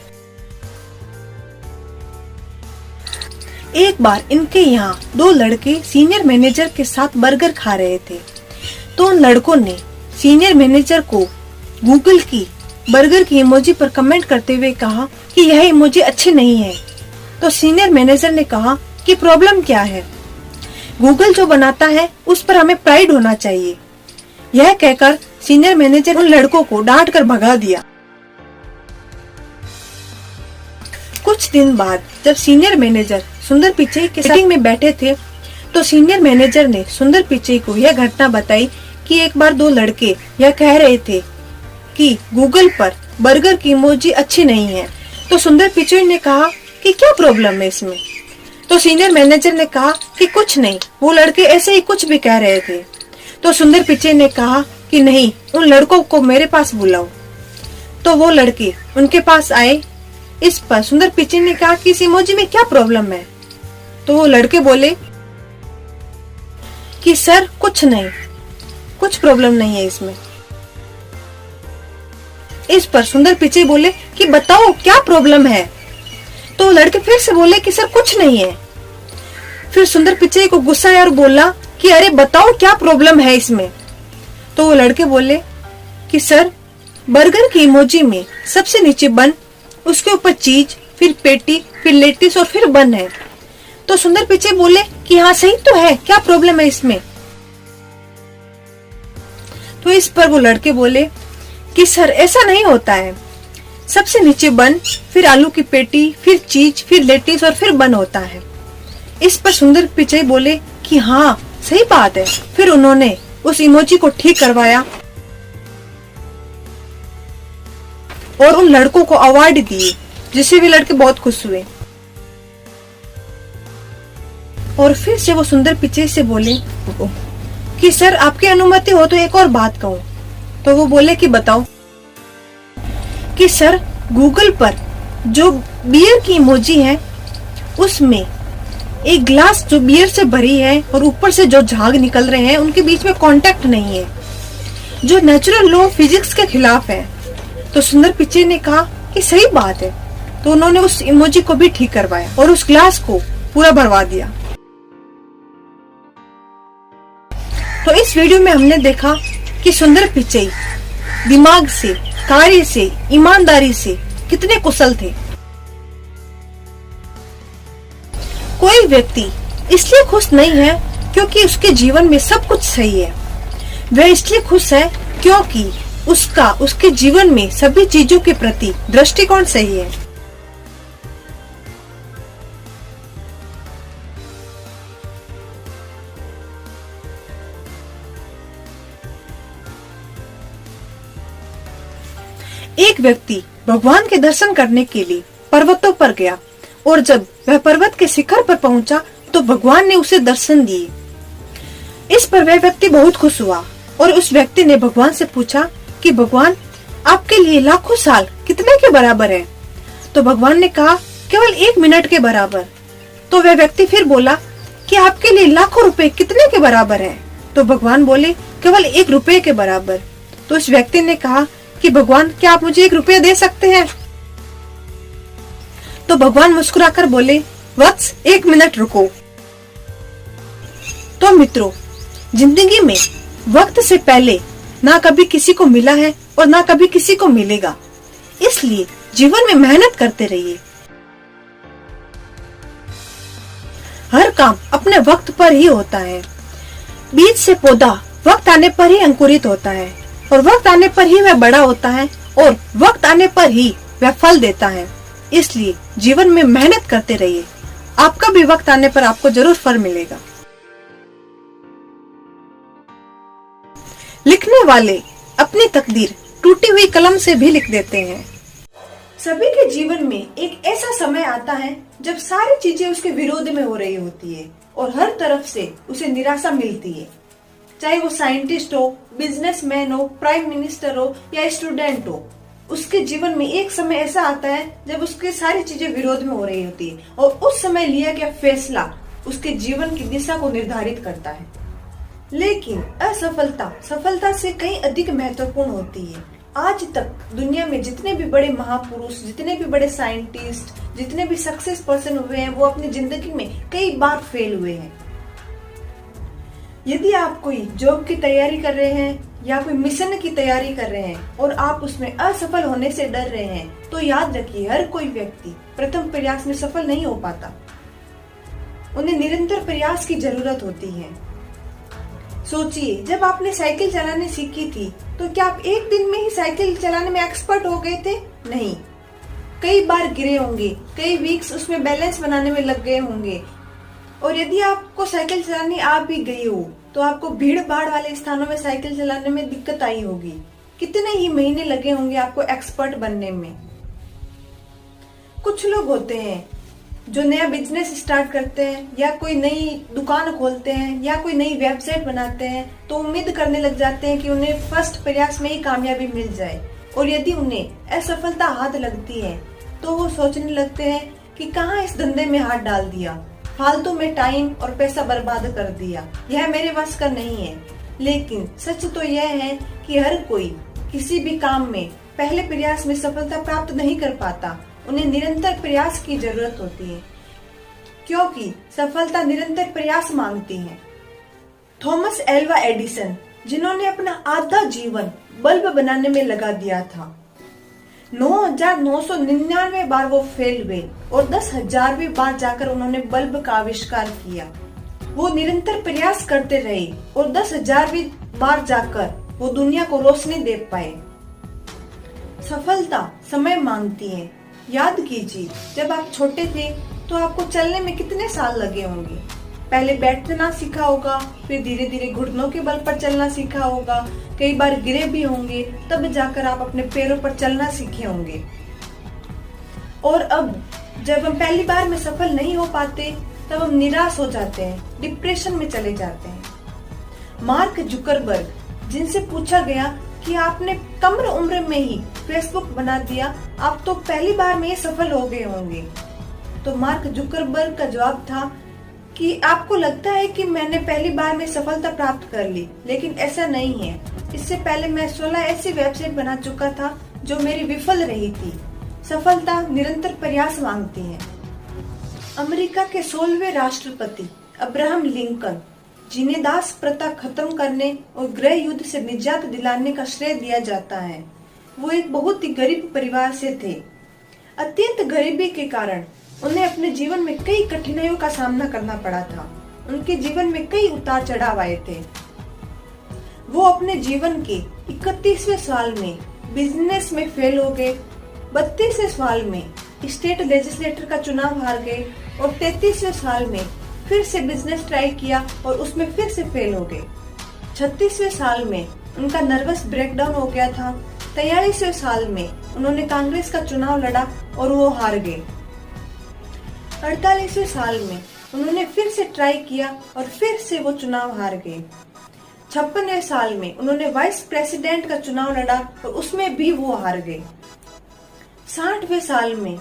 एक बार इनके यहाँ 2 लड़के सीनियर मैनेजर के साथ बर्गर खा रहे थे, तो उन लड़कों ने सीनियर मैनेजर को गूगल की बर्गर की इमोजी पर कमेंट करते हुए कहा कि यह इमोजी अच्छी नहीं है। तो सीनियर मैनेजर ने कहा कि प्रॉब्लम क्या है, गूगल जो बनाता है उस पर हमें प्राइड होना चाहिए। यह कहकर सीनियर मैनेजर उन लड़कों को डांट कर भगा दिया। कुछ दिन बाद जब सीनियर मैनेजर सुंदर पिचई के मीटिंग में बैठे थे, तो सीनियर मैनेजर ने सुंदर पिचई को यह घटना बताई कि एक बार 2 लड़के यह कह रहे थे कि गूगल पर बर्गर की इमोजी अच्छी नहीं है। तो सुंदर पिचई ने कहा कि क्या प्रॉब्लम है इसमें। तो सीनियर मैनेजर ने कहा कि कुछ नहीं, वो लड़के ऐसे ही कुछ भी कह रहे थे। तो सुंदर पिचई ने कहा कि नहीं, उन लड़कों को मेरे पास बुलाओ। तो वो लड़के उनके पास आए। इस पर सुंदर पिचई ने कहा कि इस इमोजी में क्या प्रॉब्लम है। तो वो लड़के बोले कि सर कुछ नहीं, कुछ प्रॉब्लम नहीं है इसमें। इस पर सुंदर पिचई बोले कि बताओ क्या प्रॉब्लम है। तो लड़के फिर से बोले कि सर कुछ नहीं है। फिर सुंदर पिचई को गुस्सा आया और बोला कि अरे बताओ क्या प्रॉब्लम है इसमें। तो वो लड़के बोले कि सर बर्गर की इमोजी में सबसे नीचे बन, उसके ऊपर चीज, फिर पेटी, फिर लेटिस और फिर बन है। तो सुंदर पिचई बोले कि हाँ सही तो है, क्या प्रॉब्लम है इसमें। तो इस पर वो लड़के बोले कि सर ऐसा नहीं होता है, सबसे नीचे बन, फिर आलू की पेटी, फिर चीज, फिर लेटिस और फिर बन होता है। इस पर सुंदर पिचई बोले कि हाँ सही बात है। फिर उन्होंने उस इमोजी को ठीक करवाया और उन लड़कों को अवार्ड दिए, जिससे वे लड़के बहुत खुश हुए। और फिर से वो सुंदर पिचई से बोले कि सर आपकी अनुमति हो तो एक और बात कहूँ। तो वो बोले कि बताओ। कि सर गूगल पर जो बियर की इमोजी है उसमें एक ग्लास जो बियर से भरी है और ऊपर से जो झाग निकल रहे हैं उनके बीच में कांटेक्ट नहीं है, जो नेचुरल लॉ फिजिक्स के खिलाफ है। तो सुंदर पिचाई ने कहा कि सही बात है, तो उन्होंने उस इमोजी को भी ठीक करवाया और उस ग्लास को पूरा भरवा दिया। तो इस वीडियो में हमने देखा कि सुंदर पिचाई दिमाग से, कार्य से, ईमानदारी से कितने कुशल थे। कोई व्यक्ति इसलिए खुश नहीं है क्योंकि उसके जीवन में सब कुछ सही है, वह इसलिए खुश है क्योंकि उसके जीवन में सभी चीजों के प्रति दृष्टिकोण सही है। एक व्यक्ति भगवान के दर्शन करने के लिए पर्वतों पर गया और जब वह पर्वत के शिखर पर पहुंचा तो भगवान ने उसे दर्शन दिए। इस पर वह व्यक्ति बहुत खुश हुआ और उस व्यक्ति ने भगवान से पूछा कि भगवान, आपके लिए लाखों साल कितने के बराबर है? तो भगवान ने कहा केवल 1 मिनट के बराबर। तो वह व्यक्ति फिर बोला कि आपके लिए लाखों रुपए कितने के बराबर है? तो भगवान बोले केवल 1 रुपए के बराबर। तो उस व्यक्ति ने कहा कि भगवान, क्या आप मुझे 1 रुपया दे सकते हैं? तो भगवान मुस्कुराकर बोले, वत्स 1 मिनट रुको। तो मित्रों, जिंदगी में वक्त से पहले ना कभी किसी को मिला है और ना कभी किसी को मिलेगा, इसलिए जीवन में मेहनत करते रहिए। हर काम अपने वक्त पर ही होता है। बीज से पौधा वक्त आने पर ही अंकुरित होता है और वक्त आने पर ही वह बड़ा होता है और वक्त आने पर ही वह फल देता है। इसलिए जीवन में मेहनत करते रहिए, आपका भी वक्त आने पर आपको जरूर फल मिलेगा। लिखने वाले अपनी तकदीर टूटी हुई कलम से भी लिख देते हैं। सभी के जीवन में एक ऐसा समय आता है जब सारी चीजें उसके विरोध में हो रही होती है और हर तरफ से उसे निराशा मिलती है। चाहे वो साइंटिस्ट हो, बिजनेसमैन हो, प्राइम मिनिस्टर हो या स्टूडेंट हो, उसके जीवन में एक समय ऐसा आता है जब उसके सारी चीजें विरोध में हो रही होती है और उस समय लिया गया फैसला उसके जीवन की दिशा को निर्धारित करता है। लेकिन असफलता सफलता से कहीं अधिक महत्वपूर्ण होती है। आज तक दुनिया में जितने भी बड़े महापुरुष, जितने भी बड़े साइंटिस्ट, जितने भी सक्सेस पर्सन हुए हैं, वो अपनी जिंदगी में कई बार फेल हुए हैं। यदि आप कोई जॉब की तैयारी कर रहे हैं या कोई मिशन की तैयारी कर रहे हैं और आप उसमें असफल होने से डर रहे हैं, तो याद रखिए, हर कोई व्यक्ति प्रथम प्रयास में सफल नहीं हो पाता। उन्हें निरंतर प्रयास की जरूरत होती है। सोचिए, जब आपने साइकिल चलाने सीखी थी तो क्या आप एक दिन में ही साइकिल चलाने में एक्सपर्ट हो गए थे? नहीं, कई बार गिरे होंगे, कई वीक्स उसमें बैलेंस बनाने में लग गए होंगे। और यदि आपको साइकिल चलानी आ भी गई हो तो आपको भीड़ भाड़ वाले स्थानों में साइकिल चलाने में दिक्कत आई होगी। कितने ही महीने लगे होंगे आपको एक्सपर्ट बनने में। कुछ लोग होते हैं जो नया बिजनेस स्टार्ट करते हैं या कोई नई दुकान खोलते हैं या कोई नई वेबसाइट बनाते हैं तो उम्मीद करने लग जाते हैं कि उन्हें फर्स्ट प्रयास में ही कामयाबी मिल जाए, और यदि उन्हें असफलता हाथ लगती है तो वो सोचने लगते हैं कि कहाँ इस धंधे में हाथ डाल दिया, फालतू में टाइम और पैसा बर्बाद कर दिया, यह मेरे वश का नहीं है। लेकिन सच तो यह है कि हर कोई किसी भी काम में पहले प्रयास में सफलता प्राप्त नहीं कर पाता। उन्हें निरंतर प्रयास की जरूरत होती है, क्योंकि सफलता निरंतर प्रयास मांगती है। थॉमस एल्वा एडिसन, जिन्होंने अपना आधा जीवन बल्ब बनाने में लगा दिया था, 9,999 बार वो फेल हुए और 10,000वीं बार जाकर उन्होंने बल्ब का आविष्कार किया। वो निरंतर प्रयास करते रहे और 10,000वीं बार जाकर वो दुनिया को रोशनी दे पाए। सफलता समय मांगती है। याद कीजिए, जब आप छोटे थे तो आपको चलने में कितने साल लगे होंगे। पहले बैठना सीखा होगा, फिर धीरे धीरे घुटनों के बल पर चलना सीखा होगा, कई बार गिरे भी होंगे, तब जाकर आप अपने पैरों पर चलना सीखे होंगे। और अब जब हम पहली बार में सफल नहीं हो पाते तब हम निराश हो जाते हैं, डिप्रेशन में चले जाते हैं। मार्क जुकरबर्ग, जिनसे पूछा गया कि आपने कम उम्र में ही फेसबुक बना दिया, आप तो पहली बार में ही सफल हो गए होंगे। तो मार्क जुकरबर्ग का जवाब था कि आपको लगता है कि मैंने पहली बार में सफलता प्राप्त कर ली, लेकिन ऐसा नहीं है। इससे पहले मैं 16 ऐसी वेबसाइट बना चुका था जो मेरी विफल रही थी। सफलता निरंतर प्रयास मांगती है। अमेरिका के 16वें राष्ट्रपति अब्राहम लिंकन, जिन्हें दास प्रथा खत्म करने और गृह युद्ध से निजात दिलाने का श्रेय दिया जाता है, वो एक बहुत ही गरीब परिवार से थे। अत्यंत गरीबी के कारण उन्हें अपने जीवन में कई कठिनाइयों का सामना करना पड़ा था। उनके जीवन में कई उतार चढ़ाव आए थे। वो अपने जीवन के 31वें साल में बिजनेस में फेल हो गए, 32वें साल में स्टेट लेजिस्लेटर का चुनाव हार गए और 33वें साल में फिर से बिजनेस ट्राई किया और उसमें फिर से फेल हो गए। 36वें साल में उनका नर्वस ब्रेकडाउन हो गया था। 43वें साल में उन्होंने कांग्रेस का चुनाव लड़ा और वो हार गए। 48वें साल में उन्होंने फिर से ट्राई किया और फिर से वो चुनाव हार गए। 56वें साल में उन्होंने वाइस प्रेसिडेंट का चुनाव लड़ा और उसमें भी वो हार गए। 60वें साल में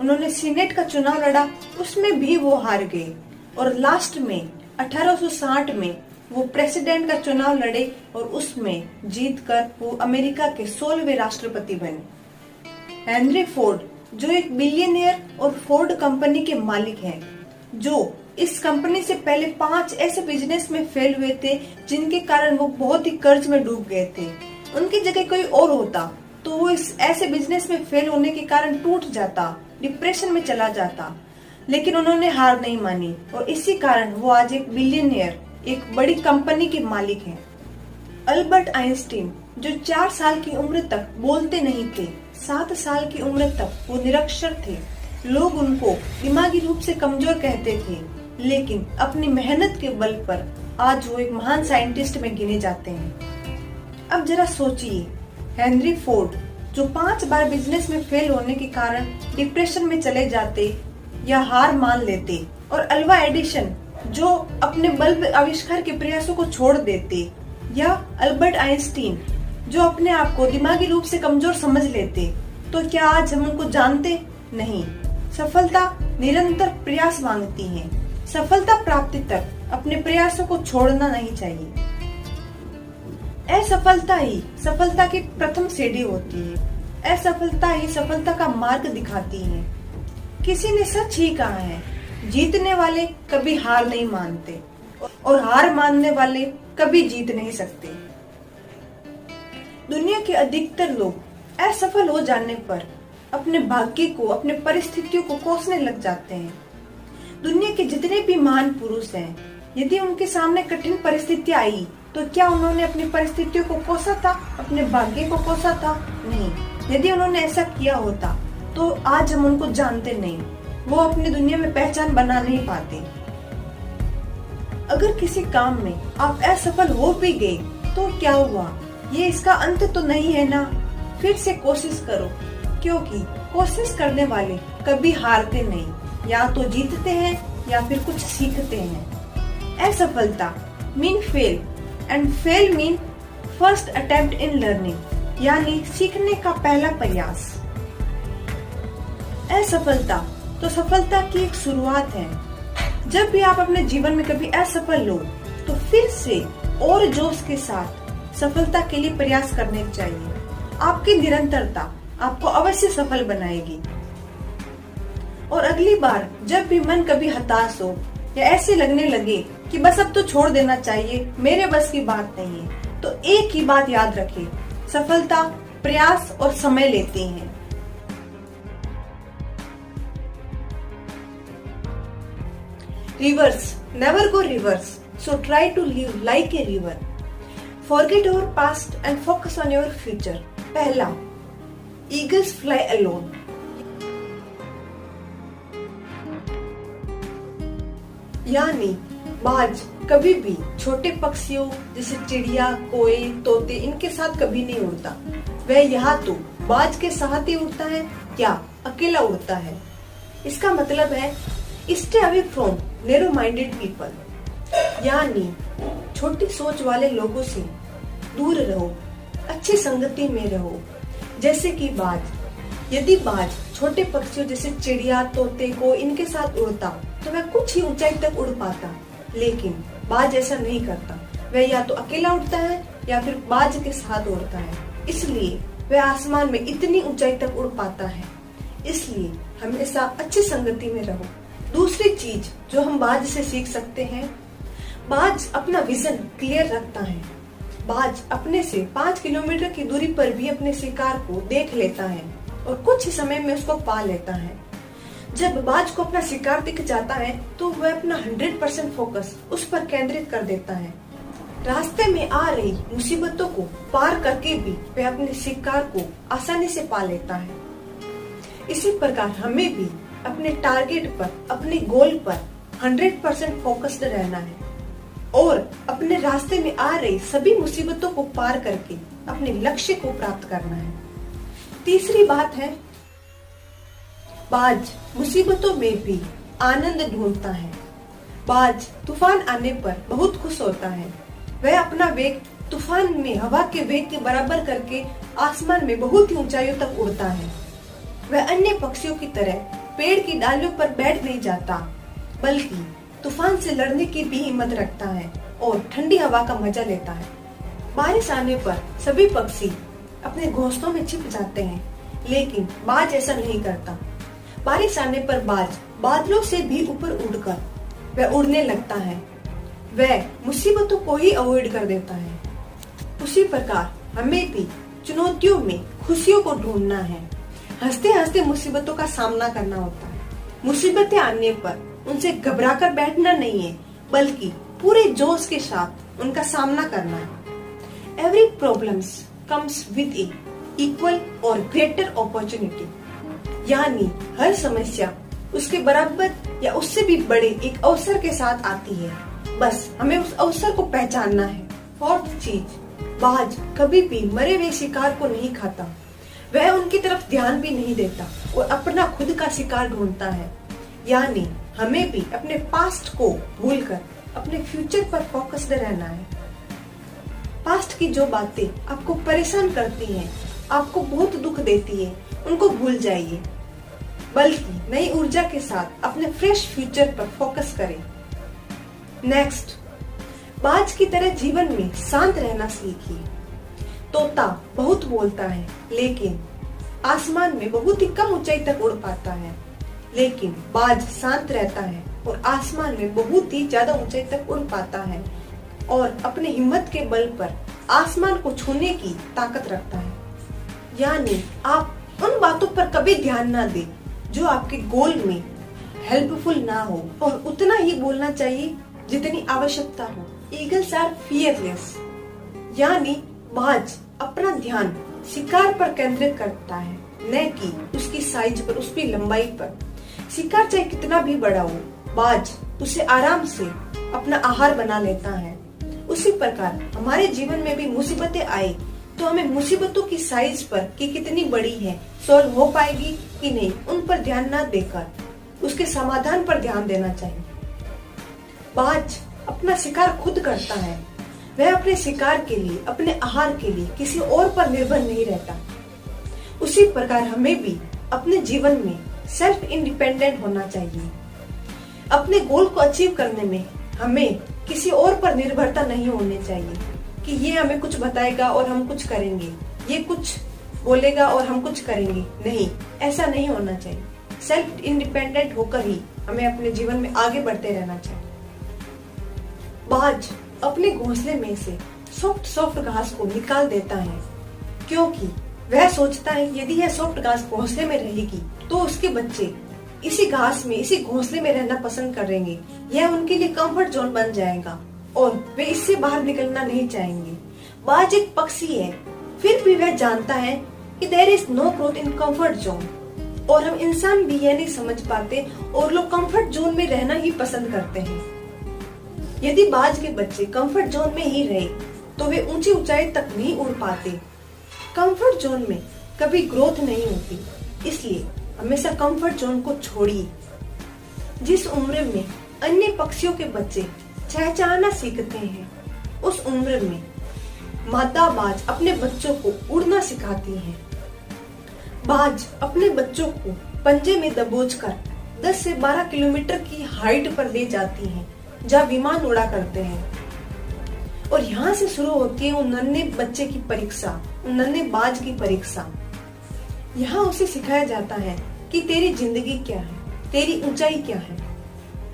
उन्होंने सीनेट का चुनाव लड़ा, उसमें भी वो हार गए। और लास्ट में 1860 में वो प्रेसिडेंट का चुनाव लड़े और उसमें जीतकर वो अमेरिका के 16वें राष्ट्रपति बने। हेनरी फोर्ड, जो एक बिलियनियर और फोर्ड कंपनी के मालिक हैं, जो इस कंपनी से पहले 5 ऐसे बिजनेस में फेल हुए थे जिनके कारण वो बहुत ही कर्ज में डूब गए थे। उनकी जगह कोई और होता तो वो इस ऐसे बिजनेस में फेल होने के कारण टूट जाता, डिप्रेशन में चला जाता, लेकिन उन्होंने हार नहीं मानी और इसी कारण वो आज एक बिलियनियर, एक बड़ी कंपनी के मालिक हैं। अल्बर्ट आइंस्टीन, जो 4 साल की उम्र तक बोलते नहीं थे, 7 साल की उम्र तक वो निरक्षर थे। लोग उनको दिमागी रूप से कमजोर कहते थे, लेकिन अपनी मेहनत के बल पर आज वो एक महान साइंटिस्ट में गिने जाते हैं। अब जरा सोचिए, हेनरी फोर्ड, जो 5 बार बिजनेस में फेल होने के कारण डिप्रेशन में चले जाते या हार मान लेते, और अल्वा एडिशन, जो अपने बल्ब आविष्कार के प्रयासों को छोड़ देते, या अल्बर्ट आइंस्टीन, जो अपने आप को दिमागी रूप से कमजोर समझ लेते, तो क्या आज हम उनको जानते? नहीं। सफलता निरंतर प्रयास मांगती है। सफलता प्राप्ति तक अपने प्रयासों को छोड़ना नहीं चाहिए। असफलता ही सफलता की प्रथम सीढ़ी होती है। असफलता ही सफलता का मार्ग दिखाती है। किसी ने सच ही कहा है, जीतने वाले कभी हार नहीं मानते और हार मानने वाले कभी जीत नहीं सकते। दुनिया के अधिकतर लोग असफल हो जाने पर अपने भाग्य को, अपने परिस्थितियों को कोसने लग जाते हैं। दुनिया के जितने भी महान पुरुष हैं, यदि उनके सामने कठिन परिस्थितियां आई तो क्या उन्होंने अपनी परिस्थितियों को कोसा था, अपने भाग्य को कोसा था? नहीं। यदि उन्होंने ऐसा किया होता तो आज हम उनको जानते नहीं, वो अपनी दुनिया में पहचान बना नहीं पाते। अगर किसी काम में आप असफल हो भी गए तो क्या हुआ, ये इसका अंत तो नहीं है ना। फिर से कोशिश करो, क्योंकि कोशिश करने वाले कभी हारते नहीं, या तो जीतते हैं या फिर कुछ सीखते हैं। असफलता mean fail and fail mean first attempt in learning, यानी सीखने का पहला प्रयास। असफलता तो सफलता की एक शुरुआत है। जब भी आप अपने जीवन में कभी असफल हो तो फिर से और जोश के साथ सफलता के लिए प्रयास करने चाहिए। आपकी निरंतरता आपको अवश्य सफल बनाएगी। और अगली बार जब भी मन कभी हताश हो या ऐसे लगने लगे कि बस अब तो छोड़ देना चाहिए, मेरे बस की बात नहीं है, तो एक ही बात याद रखें, सफलता प्रयास और समय लेती है। Rivers never go reverse, so try to live like a river. Forget your past and focus on your future. पहला, eagles fly alone. यानी बाज कभी भी छोटे पक्षियों जैसे चिड़िया, कोयल, तोते इनके साथ कभी नहीं उड़ता। वह यहाँ तो बाज के साथ ही उड़ता है या अकेला उड़ता है। इसका मतलब है stay away from narrow minded people, यानी छोटी सोच वाले लोगों से दूर रहो, अच्छी संगति में रहो। जैसे कि बाज, यदि बाज छोटे पक्षियों जैसे चिड़िया, तोते को इनके साथ उड़ता तो वह कुछ ही ऊंचाई तक उड़ पाता, लेकिन बाज ऐसा नहीं करता। वह या तो अकेला उड़ता है या फिर बाज के साथ उड़ता है, इसलिए वह आसमान में इतनी ऊंचाई तक उड़ पाता है। इसलिए हमेशा अच्छी संगति में रहो। दूसरी चीज जो हम बाज से सीख सकते हैं, बाज अपना विजन क्लियर रखता है। बाज अपने से 5 किलोमीटर की दूरी पर भी अपने शिकार को देख लेता है और कुछ ही समय में उसको पा लेता है। जब बाज को अपना शिकार दिख जाता है तो वह अपना 100% फोकस उस पर केंद्रित कर देता है। रास्ते में आ रही मुसीबतों को पार करके भी वह अपने शिकार को आसानी से पा लेता है। इसी प्रकार हमें भी अपने टारगेट पर, अपने गोल पर 100% फोकस्ड रहना है और अपने रास्ते में आ रही सभी मुसीबतों को पार करके अपने लक्ष्य को प्राप्त करना है। तीसरी बात है, बाज मुसीबतों में भी आनंद ढूंढता है। बाज तूफान आने पर बहुत खुश होता है। वह अपना वेग तूफान में हवा के वेग के बराबर करके आसमान में बहुत ही ऊंचाइयों तक उड़ता है। वह अन्य पक्षियों की तरह पेड़ की डालियों पर बैठ नहीं जाता, बल्कि तूफान से लड़ने की भी हिम्मत रखता है और ठंडी हवा का मजा लेता है। बारिश आने पर सभी पक्षी अपने घोंसलों में छिप जाते हैं, लेकिन बाज ऐसा नहीं करता। बारिश आने पर बाज बादलों से भी ऊपर उड़कर वह उड़ने लगता है। वह मुसीबतों को ही अवॉइड कर देता है। उसी प्रकार हमें भी चुनौतियों में खुशियों को ढूंढना है। हंसते हंसते मुसीबतों का सामना करना होता है। मुसीबतें आने पर उनसे घबराकर बैठना नहीं है, बल्कि पूरे जोश के साथ उनका सामना करना है। Every problems comes with equal और ग्रेटर अपॉर्चुनिटी, यानी हर समस्या उसके बराबर या उससे भी बड़े एक अवसर के साथ आती है। बस हमें उस अवसर को पहचानना है। फोर्थ चीज, बाज कभी भी मरे हुए शिकार को नहीं खाता। वह उनकी तरफ ध्यान भी नहीं देता और अपना खुद का शिकार ढूंढता है। यानी हमें भी अपने पास्ट को भूलकर अपने फ्यूचर पर फोकस्ड रहना है। पास्ट की जो बातें आपको परेशान करती हैं, आपको बहुत दुख देती है, उनको भूल जाइए, बल्कि नई ऊर्जा के साथ अपने फ्रेश फ्यूचर पर फोकस करें। नेक्स्ट, बाज की तरह जीवन में शांत रहना सीखिए। तोता बहुत बोलता है, लेकिन आसमान में बहुत ही कम ऊंचाई तक उड़ पाता है, लेकिन बाज शांत रहता है और आसमान में बहुत ही ज्यादा ऊंचाई तक उड़ पाता है और अपने हिम्मत के बल पर आसमान को छूने की ताकत रखता है। यानी आप उन बातों पर कभी ध्यान ना दें जो आपके गोल में हेल्पफुल ना हो, और उतना ही बोलना चाहिए जितनी आवश्यकता हो। ईगल्स आर फियरलेस, यानी बाज अपना ध्यान शिकार पर केंद्रित करता है, न कि उसकी साइज पर, उसकी लंबाई पर। शिकार चाहे कितना भी बड़ा हो, बाज उसे आराम से अपना आहार बना लेता है। उसी प्रकार हमारे जीवन में भी मुसीबतें आए तो हमें मुसीबतों की साइज पर कि कितनी बड़ी है, सॉल्व हो पाएगी कि नहीं, उन पर ध्यान न देकर उसके समाधान पर ध्यान देना चाहिए। बाज अपना शिकार खुद करता है। वह अपने शिकार के लिए, अपने आहार के लिए किसी और पर निर्भर नहीं रहता। उसी प्रकार हमें भी अपने जीवन में सेल्फ इंडिपेंडेंट होना चाहिए। अपने गोल को अचीव करने में हमें किसी और पर निर्भरता नहीं होनी चाहिए कि ये हमें कुछ बताएगा और हम कुछ करेंगे, ये कुछ बोलेगा और हम कुछ करेंगे। नहीं, ऐसा नहीं होना चाहिए। सेल्फ इंडिपेंडेंट होकर ही हमें अपने जीवन में आगे बढ़ते रहना चाहिए। बाज अपने घोंसले में से सॉफ्ट घास को निकाल देता है, क्योंकि वह सोचता है यदि यह सॉफ्ट घास घोंसले में रहेगी तो उसके बच्चे इसी घास में, इसी घोंसले में रहना पसंद करेंगे। यह उनके लिए कंफर्ट जोन बन जाएगा और वे इससे बाहर निकलना नहीं चाहेंगे। बाज एक पक्षी है, फिर भी वह जानता है कि there is no growth in comfort zone, और हम इंसान भी यह नहीं समझ पाते और लोग कंफर्ट जोन में रहना ही पसंद करते हैं। यदि बाज के बच्चे कंफर्ट जोन में ही रहे तो वे ऊंची ऊंचाई तक नहीं उड़ पाते। कंफर्ट जोन में कभी ग्रोथ नहीं होती, इसलिए हमेशा कंफर्ट जोन को छोड़िए। जिस उम्र में अन्य पक्षियों के बच्चे चहचहाना सीखते हैं, उस उम्र में मादा बाज अपने बच्चों को उड़ना सिखाती है। बाज अपने बच्चों को पंजे में दबोचकर 10 से 12 किलोमीटर की हाइट पर ले जाती हैं, जहाँ विमान उड़ा करते हैं। और यहाँ से शुरू होती है उन नन्हे बच्चे की परीक्षा, उन नन्हे बाज की परीक्षा। यहाँ उसे सिखाया जाता है कि तेरी जिंदगी क्या है, तेरी ऊंचाई क्या है।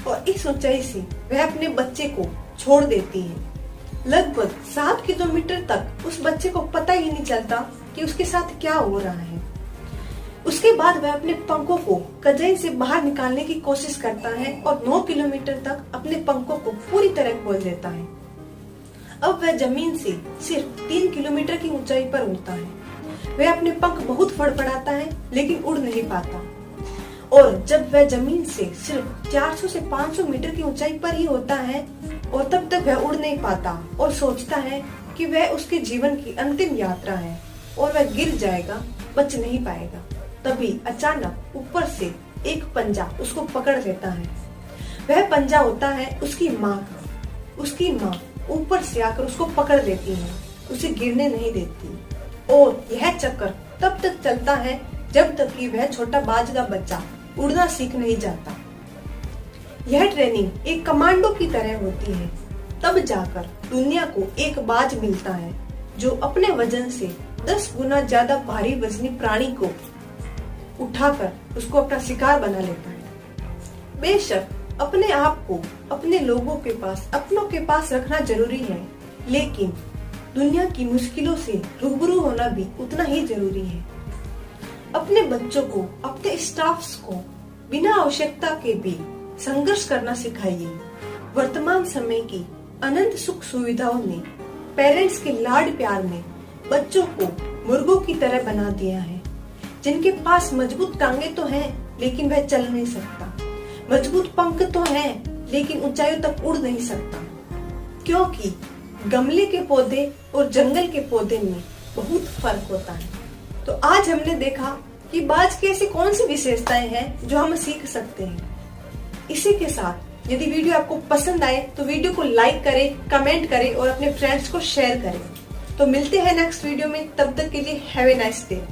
और इस ऊंचाई से वह अपने बच्चे को छोड़ देती है। लगभग 7 किलोमीटर तक उस बच्चे को पता ही नहीं चलता कि उसके साथ क्या हो रहा है। उसके बाद वह अपने पंखों को कजई से बाहर निकालने की कोशिश करता है और 9 किलोमीटर तक अपने पंखों को पूरी तरह खोल देता है। अब वह जमीन से सिर्फ 3 किलोमीटर की ऊंचाई पर उड़ता है। वह अपने पंख बहुत फड़फड़ाता है लेकिन उड़ नहीं पाता। और जब वह जमीन से सिर्फ 400 से 500 मीटर की ऊंचाई पर ही होता है और तब तक वह उड़ नहीं पाता और सोचता है कि वह उसके जीवन की अंतिम यात्रा है और वह गिर जाएगा, बच नहीं पाएगा। तभी अचानक ऊपर से एक पंजा उसको पकड़ लेता है। वह पंजा होता है उसकी माँ का। उसकी माँ ऊपर से आकर उसको पकड़ लेती है, उसे गिरने नहीं देती। और यह चक्कर तब तक चलता है जब तक कि वह छोटा बाज का बच्चा उड़ना सीख नहीं जाता। यह ट्रेनिंग एक कमांडो की तरह होती है। तब जाकर दुनिया को एक बाज मिलता है जो अपने वजन से 10 गुना ज्यादा भारी वजनी प्राणी को उठाकर उसको अपना शिकार बना लेता है। बेशक अपने आप को अपने लोगों के पास, अपनों के पास रखना जरूरी है, लेकिन दुनिया की मुश्किलों से रूबरू होना भी उतना ही जरूरी है। अपने बच्चों को, अपने स्टाफ्स को बिना आवश्यकता के भी संघर्ष करना सिखाइए। वर्तमान समय की अनंत सुख सुविधाओं ने, पेरेंट्स के लाड प्यार ने बच्चों को मुर्गों की तरह बना दिया है, जिनके पास मजबूत टांगे तो हैं लेकिन वह चल नहीं सकता, मजबूत पंख तो हैं लेकिन ऊंचाइयों तक उड़ नहीं सकता। क्योंकि गमले के पौधे और जंगल के पौधे में बहुत फर्क होता है। तो आज हमने देखा कि बाज की ऐसी कौन सी विशेषताएं हैं जो हम सीख सकते हैं। इसी के साथ यदि वीडियो आपको पसंद आए तो वीडियो को लाइक करें, कमेंट करें और अपने फ्रेंड्स को शेयर करें। तो मिलते हैं नेक्स्ट वीडियो में, तब तक के लिए हैव ए नाइस डे।